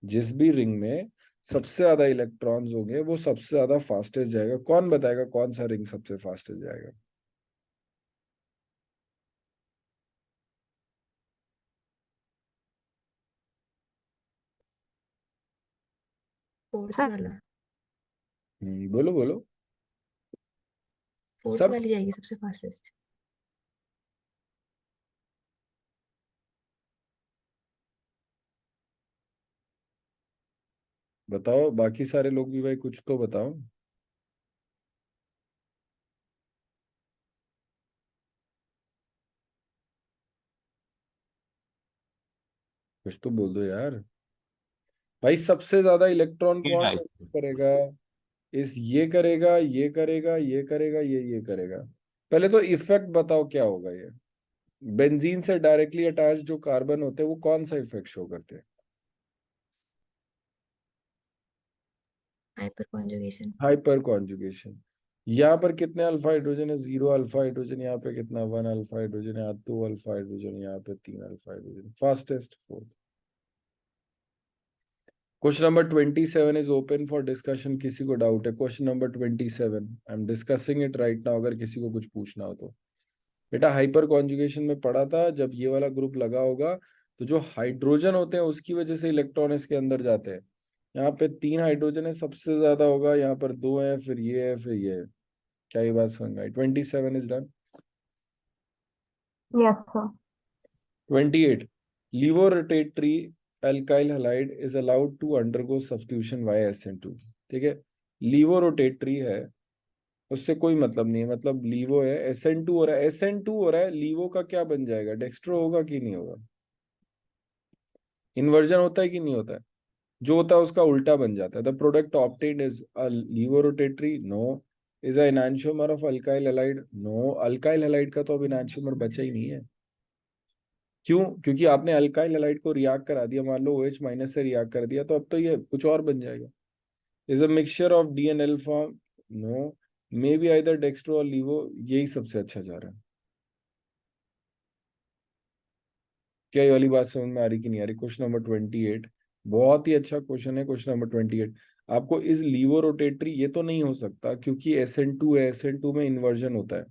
जिस भी रिंग में सबसे ज्यादा इलेक्ट्रॉन्स होंगे वो सबसे ज्यादा फास्टेस्ट जाएगा। कौन बताएगा कौन सा रिंग सबसे फास्टेस्ट जाएगा? फोर्थ सर वाला, बोलो बोलो फोर्थ सब। वाली जाएगी सबसे फास्टेस्ट। बताओ बाकी सारे लोग भी भाई, कुछ तो बताओ। कुछ तो बोल दो यार। भाई सबसे ज्यादा इलेक्ट्रॉन ये कौन टाइप करेगा? इस ये करेगा, ये करेगा, ये करेगा, ये करेगा। पहले तो इफेक्ट बताओ क्या होगा ये। बेंजीन से डायरेक्टली अटैच जो कार्बन होते हैं वो कौन सा इफेक्ट शो करते हैं? Hyper conjugation. Hyper conjugation. यहाँ पर कितने अल्फा हाइड्रोजन है? 0 अल्फा हाइड्रोजन। यहाँ पे कितना? 1 अल्फा हाइड्रोजन। यहाँ 2 अल्फा हाइड्रोजन। यहाँ पे 3 alpha hydrogen. Fastest fourth. Question number 27 is open for discussion. किसी को डाउट है? Question number 27, I am discussing it right now, अगर किसी को कुछ पूछना हो तो। बेटा हाइपर कॉन्जुगेशन में पढ़ा था, जब ये वाला ग्रुप लगा होगा तो जो हाइड्रोजन होते हैं उसकी वजह से इलेक्ट्रॉन इसके अंदर जाते हैं। यहाँ पे 3 हाइड्रोजन है, सबसे ज्यादा होगा। यहाँ पर 2 है, फिर ये है, फिर ये है। क्या ये बात समझ में आई? 27 is done. Yes sir 28, levorotatory alkyl halide is allowed to undergo substitution via SN2। ठीक है, levorotatory है, उससे कोई मतलब नहीं है। मतलब लीवो है, SN2 हो रहा है, SN2 हो रहा है, लीवो का क्या बन जाएगा? डेक्स्ट्रो होगा कि नहीं होगा? इन्वर्जन होता है कि नहीं होता है? जो होता है उसका उल्टा बन जाता है। The product obtained is a levorotatory, no. Is a enantiomer of alkyl halide, no. Alkyl halide का तो अब एनांशियोमर बचा ही नहीं है। क्यों? क्योंकि आपने अल्काइल हैलाइड को रिएक्ट करा दिया। मान लो OH माइनस से रिएक्ट कर दिया, तो अब तो ये कुछ और बन जाएगा। Is a mixture of DNL form, no. May be either dextro और लीवो, यही सबसे अच्छा जा रहा है। क्या ये वाली बात समझ में आ रही कि नहीं आ रही? क्वेश्चन नंबर 28 बहुत ही अच्छा क्वेश्चन है। क्वेश्चन नंबर 28 आपको इस लीवो रोटेटरी, ये तो नहीं हो सकता क्योंकि SN2 है, SN2 में इन्वर्जन होता है।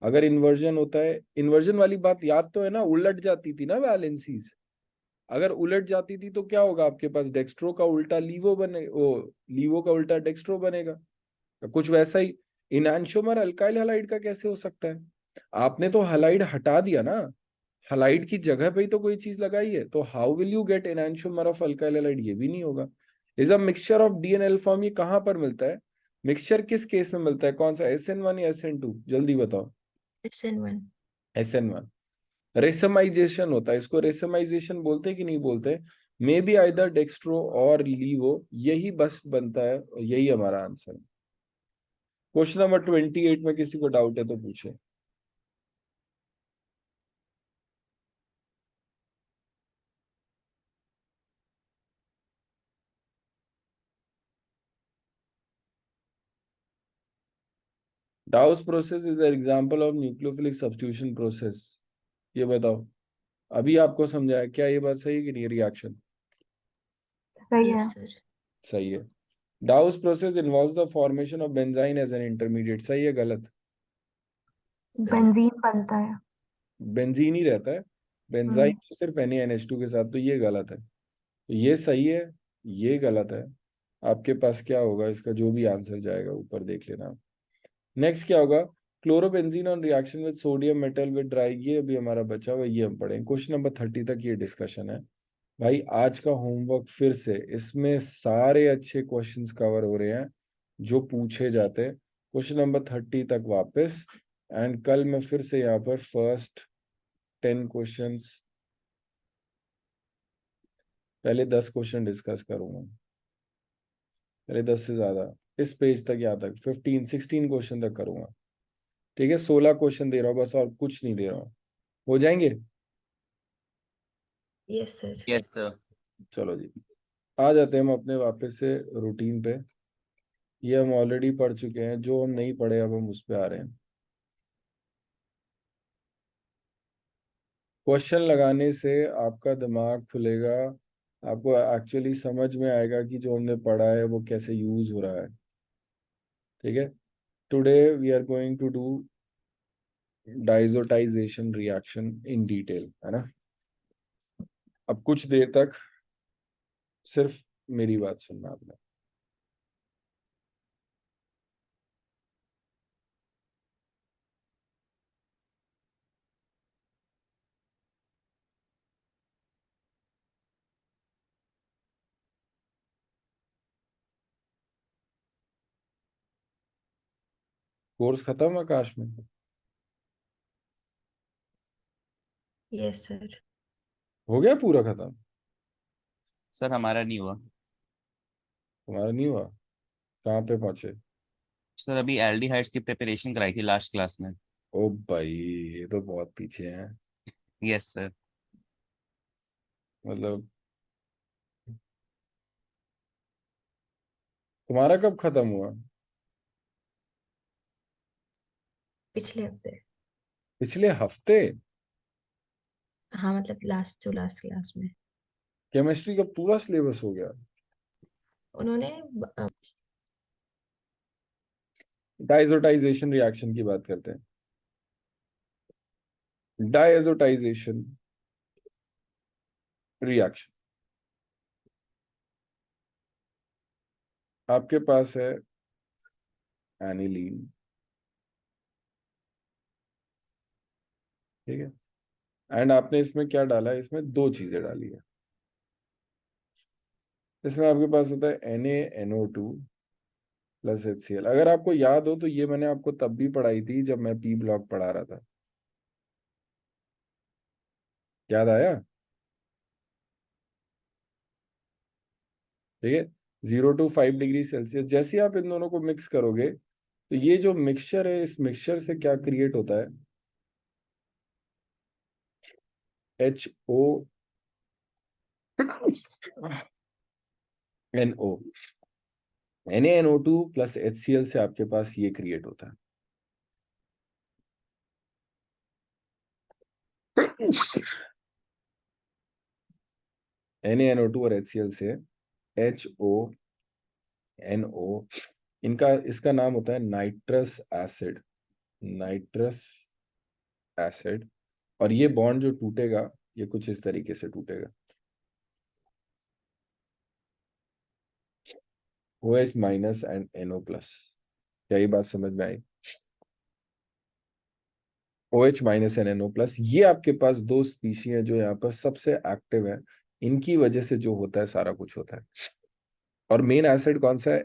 अगर इन्वर्जन होता है, इन्वर्जन वाली बात याद तो है ना, उलट जाती थी ना वैलेंसीज। अगर उलट जाती थी तो क्या होगा? आपके पास डेक्स्ट्रो का उल्टा लीवो बने, ओ लीवो का उल्टा डेक्स्ट्रो बनेगा। तो कुछ वैसा ही। इनैंशियोमर अल्काइल हैलाइड का कैसे हो सकता है? आपने तो हैलाइड हटा दिया ना, हैलाइड की जगह पे ही तो कोई चीज लगाई है, तो how will you get enantiomer of alkyl halide? ये भी नहीं होगा। Is a mixture of DNL form, ये कहां पर मिलता है? मिक्सचर किस केस में मिलता है? कौन सा, SN1 या SN2? जल्दी बताओ। SN1। SN1। रेसमाइजेशन होता है, इसको रेसमाइजेशन बोलते हैं कि नहीं बोलते? मे बी आइदर डेक्स्ट्रो और लीवो, यही बस बनता है, यही हमारा आंसर है। क्वेश्चन नंबर 28 में किसी को डाउट है तो पूछे। डाउस process is an example of nucleophilic substitution process. ये बताओ, अभी आपको समझाया, क्या ये बात सही है कि नहीं? रिएक्शन सही है यस सर। सही है। Does process involves the formation of benzyne as an intermediate, सही है गलत? गलत। बेंजीन बनता है बेंजीन ही रहता है, बेंजाइन हम्म तो सिर्फ NaNH2 के साथ, तो ये गलत है। तो ये सही है, ये गलत है। आपके पास क्या होगा इसका? जो भी आंसर जाएगा ऊपर देख लेना। नेक्स्ट क्या होगा? Chlorobenzene on reaction with sodium metal with dry, ये अभी हमारा बचा हुआ, ये हम पढ़ेंगे। क्वेश्चन नंबर 30 तक ये डिस्कशन है। भाई आज का होमवर्क फिर से, इसमें सारे अच्छे क्वेश्चंस कवर हो रहे हैं जो पूछे जाते हैं। क्वेश्चन नंबर 30 तक वापस। एंड कल मैं फिर से यहाँ पर फर्स्ट 10 क्वेश्चंस, पहले 10 क्वेश्चन डिस्कस करूंगा। पहले 10 से ज्यादा, इस पेज तक यहाँ तक 15-16 क्वेश्चन तक करूंगा। ठीक है, 16 क्वेश्चन दे रहा हूँ बस, और कुछ नहीं दे रहा हूँ। हो जाएंगे? Yes sir. Yes sir. चलो जी, आ जाते हैं हम अपने वापस से रूटीन पे। ये हम ऑलरेडी पढ़ चुके हैं, जो हम नहीं पढ़े अब हम उस पे आ रहे हैं। क्वेश्चन लगाने से आपका दिमाग खुलेगा, आपको एक्चुअली समझ में आएगा कि जो हमने पढ़ा है वो कैसे यूज हो रहा है। ठीक है, today we are going to do diazotisation reaction in detail, है ना? अब कुछ देर तक सिर्फ मेरी बात सुनना आपने। कोर्स खत्म आकाश में? Yes sir. हो गया पूरा खत्म? सर हमारा नहीं हुआ। तुम्हारा नहीं हुआ? कहाँ पे पहुंचे? सर अभी एल्डिहाइड्स की प्रिपरेशन कराई थी लास्ट क्लास में। ओ भाई, ये तो बहुत पीछे हैं। Yes sir. मतलब तुम्हारा कब खत्म हुआ? पिछले हफ्ते। पिछले हफ्ते? हाँ मतलब लास्ट क्लास में केमिस्ट्री का पूरा सिलेबस हो गया? उन्होंने डाइजोटाइजेशन रिएक्शन की बात करते हैं। डाइजोटाइजेशन रिएक्शन, आपके पास है एनिलीन, ठीक है, एंड आपने इसमें क्या डाला है? इसमें दो चीजें डाली है। इसमें आपके पास होता है NaNO2 प्लस HCl। अगर आपको याद हो तो ये मैंने आपको तब भी पढ़ाई थी जब मैं पी ब्लॉक पढ़ा रहा था। याद आया? ठीक है। 0 to 5 डिग्री सेल्सियस, जैसे ही आप इन दोनों को मिक्स करोगे तो ये जो मिक्सचर है, इस मिक्सचर से क्या क्रिएट होता है? HO NO, NaNO2 plus HCl से आपके पास ये क्रिएट होता है। NaNO2 और HCl से HONO, इनका इसका नाम होता है नाइट्रस एसिड। Nitrous acid. और ये बॉन्ड जो टूटेगा, ये कुछ इस तरीके से टूटेगा। OH minus and NO plus. क्या ये बात समझ में आई? OH minus and NO plus, ये आपके पास दो स्पीशी है जो यहाँ पर सबसे एक्टिव है। इनकी वजह से जो होता है सारा कुछ होता है। और मेन एसिड कौन सा है?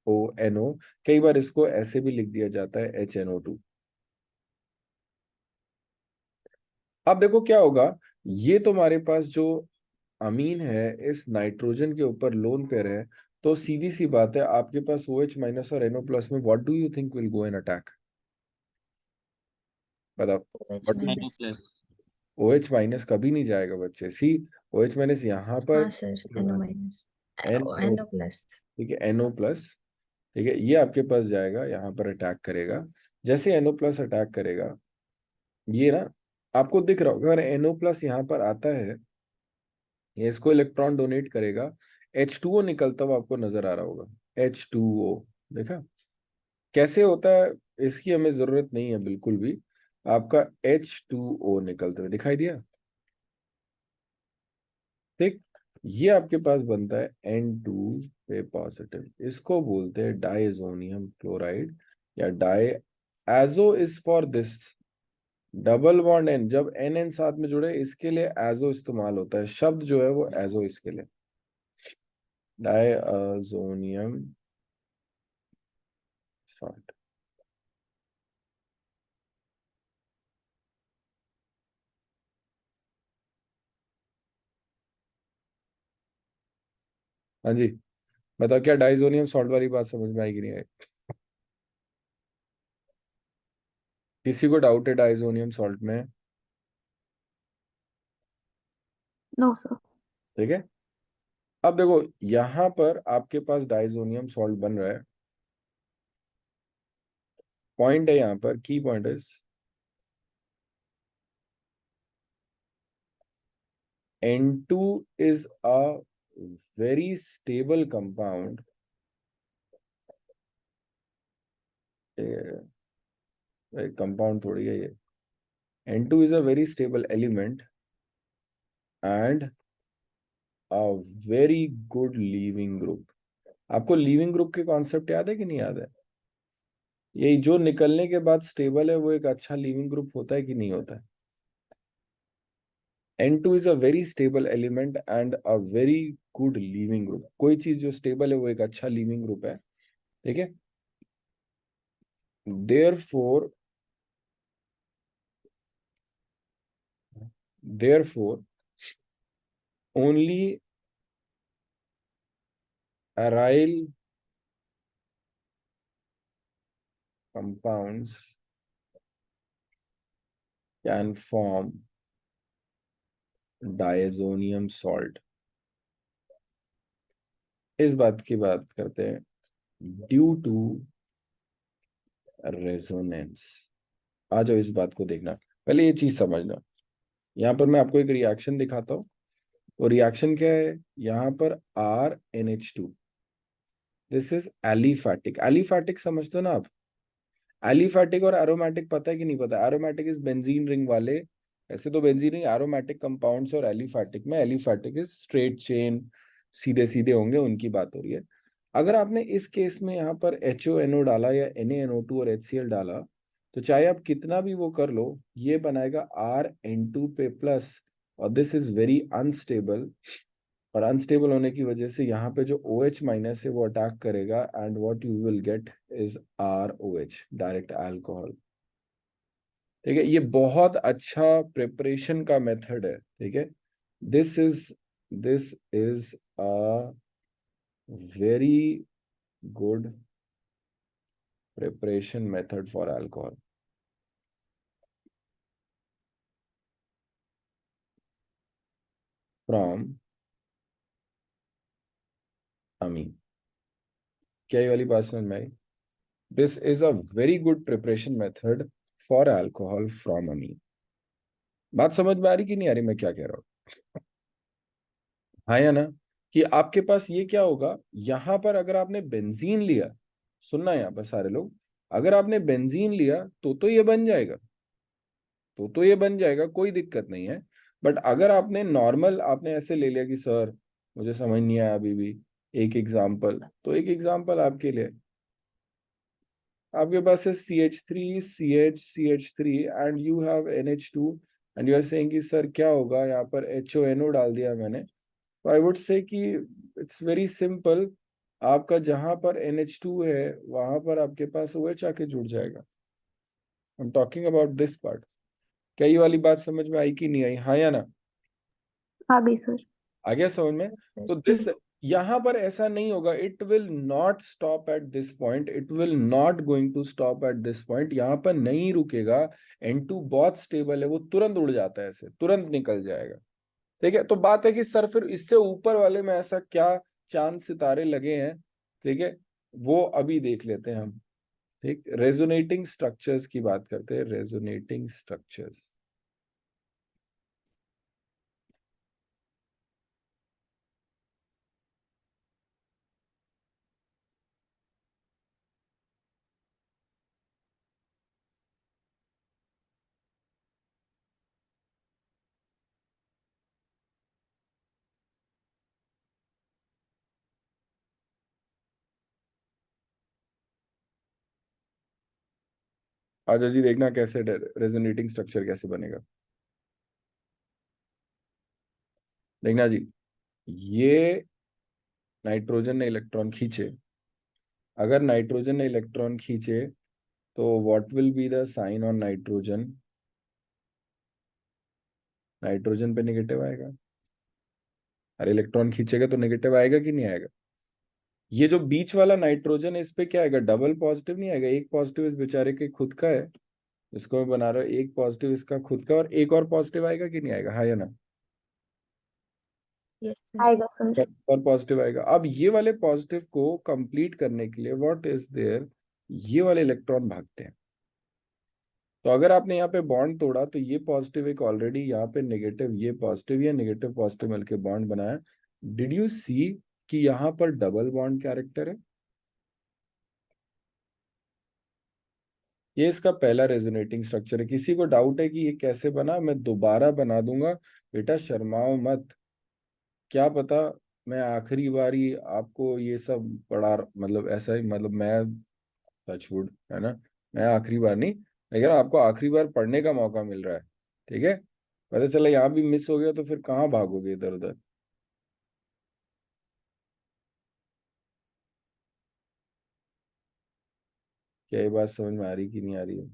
HONO। कई बार इसको ऐसे भी लिख दिया जाता है HNO2। अब देखो क्या होगा, ये तुम्हारे पास जो अमीन है इस नाइट्रोजन के ऊपर लोन पेयर है, तो सीधी सी बात है आपके पास OH माइनस और NO प्लस में what do you think will go in attack? बताओ। OH what do? NO minus. Plus. OH minus कभी नहीं जाएगा बच्चे। सी, OH माइनस यहाँ पर हाँ sir NO minus NO, NO plus. ठीक है, NO प्लस, ठीक है, ये आपके पास जाएगा यहाँ पर अटैक करेगा। जैसे NO प्लस अटैक करेगा, ये ना आपको दिख रहा होगा, अगर NO प्लस यहाँ पर आता है, ये इसको इलेक्ट्रॉन डोनेट करेगा, H2O निकलता हुआ आपको नजर आ रहा होगा। H2O देखा कैसे होता है? इसकी हमें जरूरत नहीं है बिल्कुल भी। आपका H2O निकलते हुए दिखाई दिया, ठीक। ये आपके पास बनता है N2 पे पॉजिटिव, इसको बोलते हैं डाइजोनियम क्लोराइड या di. Azo is for this, double bond N, जब N साथ में जुड़े इसके लिए एजो इस्तेमाल होता है। शब्द जो है वो एजो इसके लिए, डायजोनियम सॉल्ट। हाँ जी, बताओ क्या डाइजोनियम सॉल्ट वाली बात समझ में आएगी नहीं आई? किसी को डाउट है डाइजोनियम सॉल्ट में? No sir. ठीक है। अब देखो यहां पर आपके पास डाइजोनियम सॉल्ट बन रहा है। पॉइंट है यहाँ पर, की पॉइंट है, N2 is a very stable compound, compound थोड़ी है ये। N2 is a very stable element and a very good leaving group। आपको लीविंग ग्रुप के कॉन्सेप्ट याद है कि नहीं याद है? यही जो निकलने के बाद स्टेबल है वो एक अच्छा लीविंग ग्रुप होता है कि नहीं होता है? N2 is a very stable element and a very good leaving group। कोई चीज जो स्टेबल है वो एक अच्छा लीविंग ग्रुप है, ठीक है। therefore only aryl compounds can form diazonium salt. इस बात की बात करते हैं ड्यू टू रेजोनेंस। आ जाओ इस बात को देखना, पहले ये चीज समझना। यहाँ पर मैं आपको एक रिएक्शन दिखाता हूँ। वो रिएक्शन क्या है, यहाँ पर RNH2, this is aliphatic. Aliphatic समझते हो ना आप? एलिफैटिक और एरोमेटिक पता है कि नहीं पता? एरोमेटिक इज बेंजीन रिंग वाले, ऐसे तो बेंजीन रिंग एरोमेटिक कंपाउंड्स, और एलिफैटिक में एलिफैटिक इज स्ट्रेट चेन, सीधे सीधे होंगे, उनकी बात हो रही है। अगर आपने इस केस में यहाँ पर HONO डाला या NaNO2 और HCl डाला, तो चाहे आप कितना भी वो कर लो, ये बनाएगा RN2 पे प्लस, और दिस इज वेरी अनस्टेबल। और अनस्टेबल होने की वजह से यहाँ पे जो OH माइनस है वो अटैक करेगा, and what you will get is ROH, direct alcohol. ठीक है, ये बहुत अच्छा प्रिपरेशन का मेथड है। ठीक है, this is a very good preparation method for alcohol from amine। क्या ये वाली बात समझ में आई? This is a very good preparation method for alcohol from amine। बात समझ में आ रही कि नहीं आ रही मैं क्या कह रहा हूँ? हाँ या ना? कि आपके पास ये क्या होगा, यहां पर अगर आपने बेंजीन लिया, सुनना यहाँ पर सारे लोग, अगर आपने बेंजीन लिया तो ये बन जाएगा, तो ये बन जाएगा, कोई दिक्कत नहीं है। बट अगर आपने नॉर्मल, आपने ऐसे ले लिया कि सर मुझे समझ नहीं आया अभी भी, एक एग्जाम्पल, तो एक एग्जाम्पल आपके लिए, आपके पास है CH3 CH and you have NH2, and you are saying कि सर क्या होगा, यहाँ पर HONO डाल दिया मैंने। तो आई वुड से कि इट्स वेरी सिंपल, आपका जहां पर NH2 है वहां पर आपके पास OH आके जुड़ जाएगा। I am talking about this part. क्या ये वाली बात समझ में आई कि नहीं आई? हाँ या ना? आ गई सर। आ गया समझ में? तो दिस, यहां पर ऐसा नहीं होगा, it will not stop at this point, it will not going to stop at this point, यहां पर नहीं रुकेगा। N2 बहुत स्टेबल है, वो तुरंत उड़ जाता है, ऐसे तुरंत निकल जाएगा। ठीक है, तो बात है कि सर फिर इससे ऊपर वाले में ऐसा क्या चांद सितारे लगे हैं, ठीक है, वो अभी देख लेते हैं हम। ठीक, रेजोनेटिंग स्ट्रक्चर्स की बात करते हैं, रेजोनेटिंग स्ट्रक्चर्स। आज जी देखना कैसे रेजोनेटिंग स्ट्रक्चर कैसे बनेगा। देखना जी, ये नाइट्रोजन ने इलेक्ट्रॉन खींचे, अगर नाइट्रोजन ने इलेक्ट्रॉन खींचे तो what will be the sign on nitrogen? Nitrogen पे नेगेटिव आएगा। अरे इलेक्ट्रॉन खींचेगा तो नेगेटिव आएगा कि नहीं आएगा? ये जो बीच वाला नाइट्रोजन है इस पे क्या आएगा, डबल पॉजिटिव नहीं आएगा? एक पॉजिटिव इस बेचारे के खुद का है, इसको मैं बना रहा हूँ, एक पॉजिटिव इसका खुद का, और एक और पॉजिटिव आएगा कि नहीं आएगा? हाँ या ना? Yes sir. आएगा सर। और पॉजिटिव आएगा। अब ये वाले पॉजिटिव को कंप्लीट करने के लिए व्हाट इज देयर, ये वाले इलेक्ट्रॉन भागते हैं। तो अगर आपने यहाँ पे बॉन्ड तोड़ा तो ये पॉजिटिव एक ऑलरेडी यहाँ पे नेगेटिव, ये पॉजिटिव, ये नेगेटिव पॉजिटिव मिलके बॉन्ड बनाया। डिड यू सी कि यहाँ पर डबल बॉन्ड कैरेक्टर है? ये इसका पहला रेजोनेटिंग स्ट्रक्चर है। किसी को डाउट है कि ये कैसे बना? मैं दोबारा बना दूंगा, बेटा शर्माओ मत। क्या पता मैं आखिरी बारी आपको ये सब पढ़ा, मतलब ऐसा ही, मतलब मैं, टचवुड है ना, मैं आखिरी बार नहीं, लेकिन आपको आखिरी बार पढ़ने का मौका मिल रहा है। ठीक है, पता चला यहाँ भी मिस हो गया तो फिर कहाँ भागोगे इधर उधर। क्या ये बात समझ में आ रही कि नहीं आ रही है?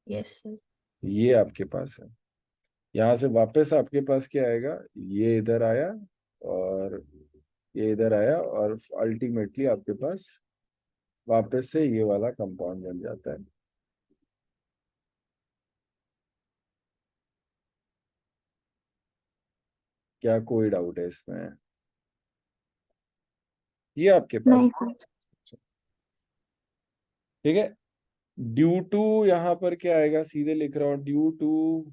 Yes sir. ये आपके पास है, यहाँ से वापस आपके पास क्या आएगा, ये इधर आया और ये इधर आया, और अल्टीमेटली आपके पास वापस से ये वाला कंपाउंड बन जाता है। क्या कोई डाउट है इसमें? ये आपके पास, नहीं सर। ठीक है। ड्यू टू, यहाँ पर क्या आएगा, सीधे लिख रहा हूं, due to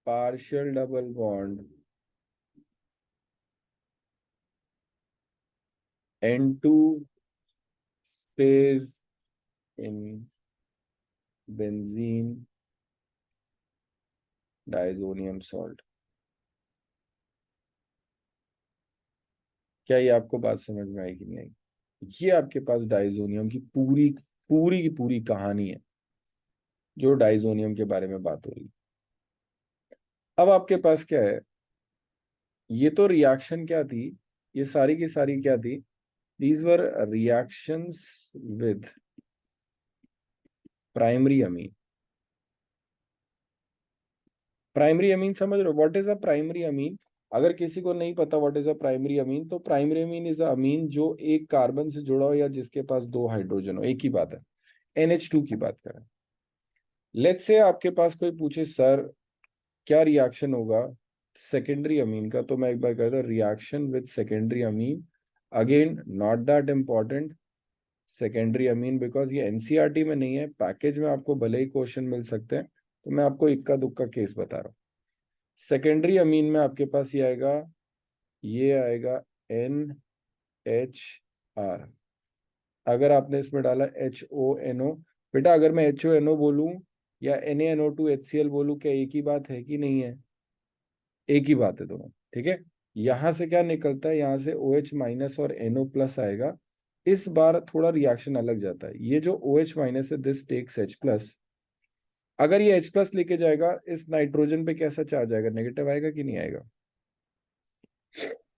partial double bond N2 stays in benzene diazonium salt. क्या ये आपको बात समझ में आई कि नहीं आई? ये आपके पास डाइजोनियम की पूरी पूरी की पूरी कहानी है, जो डाइजोनियम के बारे में बात हो रही है। अब आपके पास क्या है, ये तो रिएक्शन क्या थी, ये सारी की सारी क्या थी, these were reactions with primary amine. Primary amine समझ रहे हो, what is a primary amine? अगर किसी को नहीं पता what is a primary amine, तो प्राइमरी अमीन इज अ अमीन जो एक कार्बन से जुड़ा हो या जिसके पास दो हाइड्रोजन हो, एक ही बात है। NH2 की बात करें, लेट्स से आपके पास कोई पूछे सर क्या रिएक्शन होगा सेकेंडरी अमीन का, तो मैं एक बार कहता हूँ reaction with secondary amine, again not that important secondary amine, because ये एनसीईआरटी में नहीं है, पैकेज में आपको भले ही क्वेश्चन मिल सकते हैं, तो मैं आपको इक्का दुक्का केस बता रहा हूँ। सेकेंडरी अमीन में आपके पास ये आएगा NHR। अगर आपने इसमें डाला HONO, बेटा अगर मैं HONO बोलूं या NaNO2HCl बोलूं, क्या एक ही बात है कि नहीं है? एक ही बात है दोनों, ठीक है। यहां से क्या निकलता है, यहाँ से OH माइनस और NO प्लस आएगा। इस बार थोड़ा रिएक्शन अलग जाता है, ये जो OH माइनस है दिस टेक्स H प्लस, अगर ये H प्लस लेके जाएगा इस नाइट्रोजन पे कैसा चार्ज आएगा, नेगेटिव आएगा कि नहीं आएगा?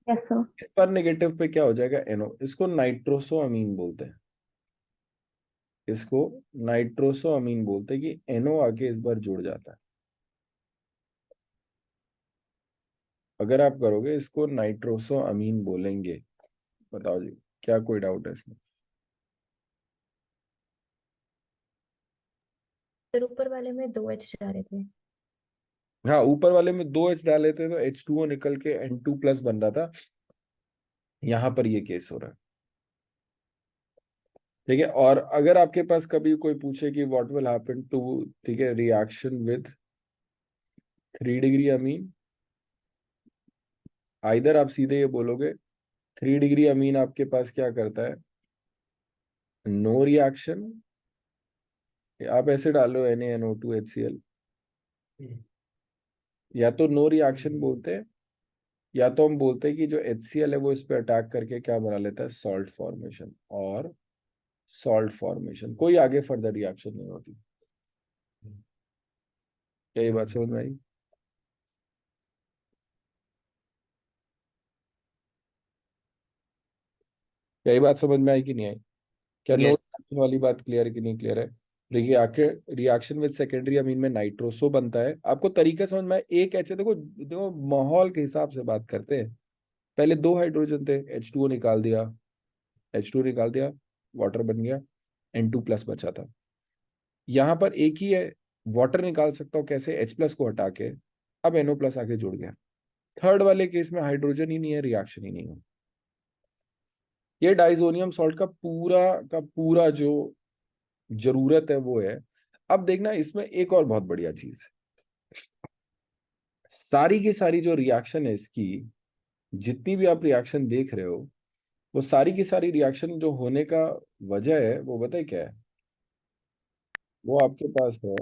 Yes sir. इस बार नेगेटिव पे क्या हो जाएगा, NO, इसको नाइट्रोसो अमीन बोलते हैं, इसको नाइट्रोसो अमीन बोलते हैं कि NO आके इस बार जुड़ जाता है। अगर आप करोगे इसको नाइट्रोसो अमीन बोलेंगे। बताओ जी, क्या कोई डाउट है इसमें? फिर ऊपर वाले में 2 H जा रहे थे। हाँ, ऊपर वाले में दो H डाले थे तो H2O निकल के N2 प्लस बन रहा था, यहाँ पर ये केस हो रहा है, ठीक है। और अगर आपके पास कभी कोई पूछे कि व्हाट विल हैपन टू, ठीक है, reaction with 3 degree amine, either आप सीधे ये बोलोगे 3 डिग्री अमीन आपके पास क्या करता है, नो रिएक्शन, आप ऐसे डालो NaNO2HCl, या तो नो रिएक्शन बोलते हैं, या तो हम बोलते हैं कि जो HCl है वो इस पे अटैक करके क्या बना लेता है, सॉल्ट फॉर्मेशन, और सॉल्ट फॉर्मेशन कोई आगे फर्दर रिएक्शन नहीं होती। क्या ये बात समझ में आई? क्या ये बात समझ में आई कि नहीं आई? क्या नो यस। रिएक्शन वाली बात क्लियर है कि नहीं क्लियर है? देखिए आखिर रिएक्शन विद सेकेंडरी अमीन में नाइट्रोसो बनता है, आपको तरीका समझ में आया? एक ऐसे देखो देखो माहौल के हिसाब से बात करते हैं, पहले दो हाइड्रोजन थे, H2O निकाल दिया, H2 निकाल दिया, वाटर बन गया, N2 प्लस बचा था। यहाँ पर एक ही है, वाटर निकाल सकता हूँ कैसे, H प्लस को हटा के, अब NO प्लस आके जुड़ गया। थर्ड वाले केस में हाइड्रोजन ही नहीं है, रिएक्शन ही नहीं हो। ये डाइजोनियम सॉल्ट का पूरा जो जरूरत है वो है। अब देखना इसमें एक और बहुत बढ़िया चीज, सारी की सारी जो रिएक्शन है इसकी, जितनी भी आप रिएक्शन देख रहे हो, वो सारी की सारी रिएक्शन जो होने का वजह है वो बताए क्या है, वो आपके पास है,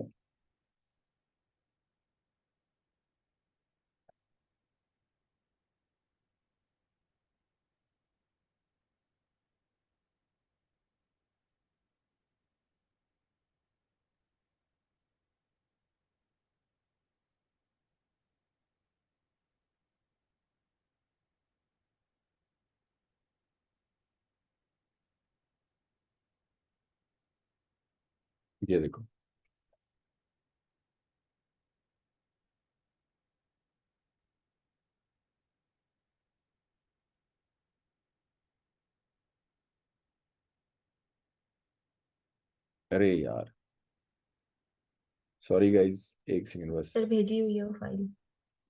ये देखो, अरे यार सॉरी गाइज, एक सेकंड बस। सर भेजी हुई है वो फाइल।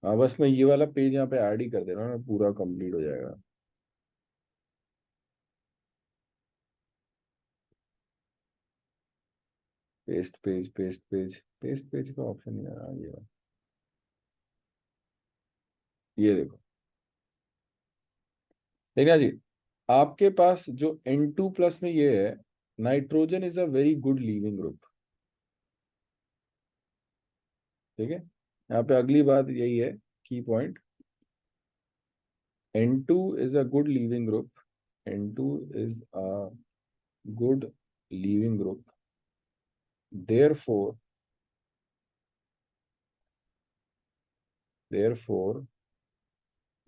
हाँ बस मैं ये वाला पेज यहाँ पे ऐड ही कर दे रहा हूँ ना, पूरा कंप्लीट हो जाएगा। Paste page, paste page, paste page का ऑप्शन नहीं आ रहा। ये देखो, देखना जी, आपके पास जो N2+ में ये है, nitrogen is a very good leaving group. ठीक है, यहाँ पे अगली बात यही है, की point, N2 is a good leaving group. N2 is a good leaving group. Therefore,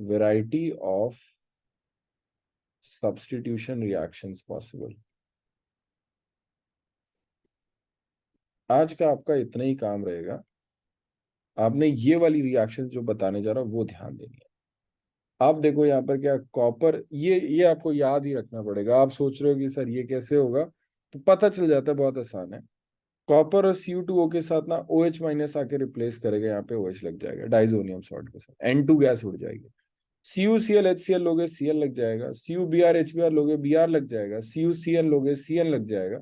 variety of substitution reactions possible. आज का आपका इतना ही काम रहेगा, आपने ये वाली रिएक्शन जो बताने जा रहा हूं वो ध्यान देनी है। आप देखो यहाँ पर क्या, कॉपर, ये आपको याद ही रखना पड़ेगा। आप सोच रहे हो कि सर ये कैसे होगा, तो पता चल जाता है, बहुत आसान है। कॉपर और Cu2O के साथ ना OH- आके रिप्लेस करेगा, यहाँ पे OH लग जाएगा डाइजोनियम सॉल्ट के साथ, N2 गैस उड़ जाएगी। CuCl HCl लोगे Cl लग जाएगा, CuBr HBr लोगे Br लग जाएगा, CuCN लोगे Cn लग जाएगा।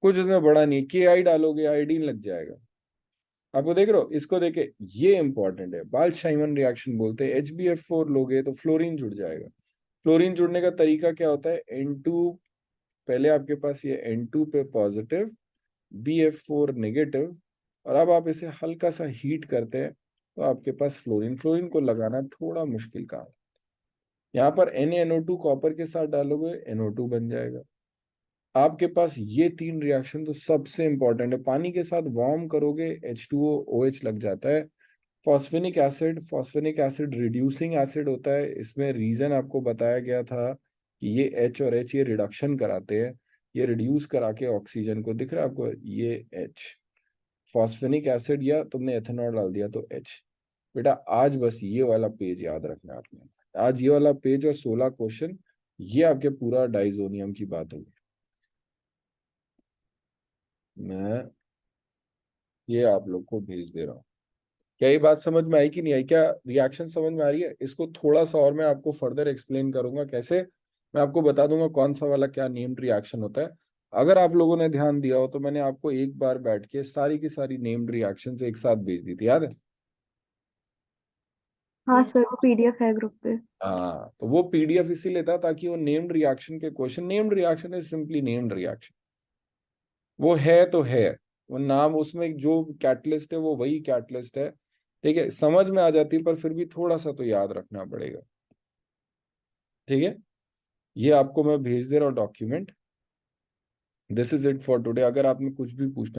कुछ उसमें बड़ा नहीं, Ki डालोगे आयोडीन लग जाएगा। आपको देख रहे हो, इसको देखे, ये इंपॉर्टेंट है, बाल्ट-शाइमन रिएक्शन बोलते हैं। HbF4 लोगे तो फ्लोरीन जुड़ जाएगा। फ्लोरीन जुड़ने का तरीका क्या होता है, N2, पहले आपके पास ये N2 पे पॉजिटिव, BF4 नेगेटिव, और अब आप इसे हल्का सा हीट करते हैं तो आपके पास फ्लोरीन। फ्लोरीन को लगाना थोड़ा मुश्किल काम है। यहाँ पर NaNO2 कॉपर के साथ डालोगे, NO2 बन जाएगा। आपके पास ये तीन रिएक्शन तो सबसे इंपॉर्टेंट है। पानी के साथ वार्म करोगे, H2O OH लग जाता है। फॉस्फेनिक एसिड रिड्यूसिंग एसिड होता है। इसमें रीजन आपको बताया गया था कि ये H और H ये रिडक्शन कराते हैं, ये रिड्यूस करा के ऑक्सीजन को, दिख रहा है आपको, ये H फॉस्फेनिक एसिड, या तुमने एथेनॉल डाल दिया तो H। बेटा आज बस ये वाला पेज याद रखना है आपने, आज ये वाला पेज और 16 क्वेश्चन, ये आपके पूरा डाइजोनियम की बात होगी। मैं ये आप लोग को भेज दे रहा हूँ। क्या ये बात समझ में आई कि नहीं आई? क्या रिएक्शन समझ में आ रही है? इसको थोड़ा सा और मैं आपको फर्दर एक्सप्लेन करूंगा कैसे। मैं आपको बता दूंगा कौन सा वाला क्या नेम्ड रिएक्शन होता है। अगर आप लोगों ने ध्यान दिया हो तो मैंने आपको एक बार बैठ के सारी की सारी नेम्ड रिएक्शंस एक साथ भेज दी थी, याद है? हाँ सर, वो पीडीएफ है ग्रुप पे। हाँ, तो वो PDF इसीलिए था ताकि वो नेम्ड रिएक्शन के question, named reaction is simply named reaction, वो है तो है, वो नाम, उसमें जो कैटलिस्ट है वो वही कैटलिस्ट है। ठीक है, समझ में आ जाती है, पर फिर भी थोड़ा सा तो याद रखना पड़ेगा। ठीक है, ये आपको मैं भेज दे रहा हूँ document. This is it for today. अगर आपने कुछ भी पूछना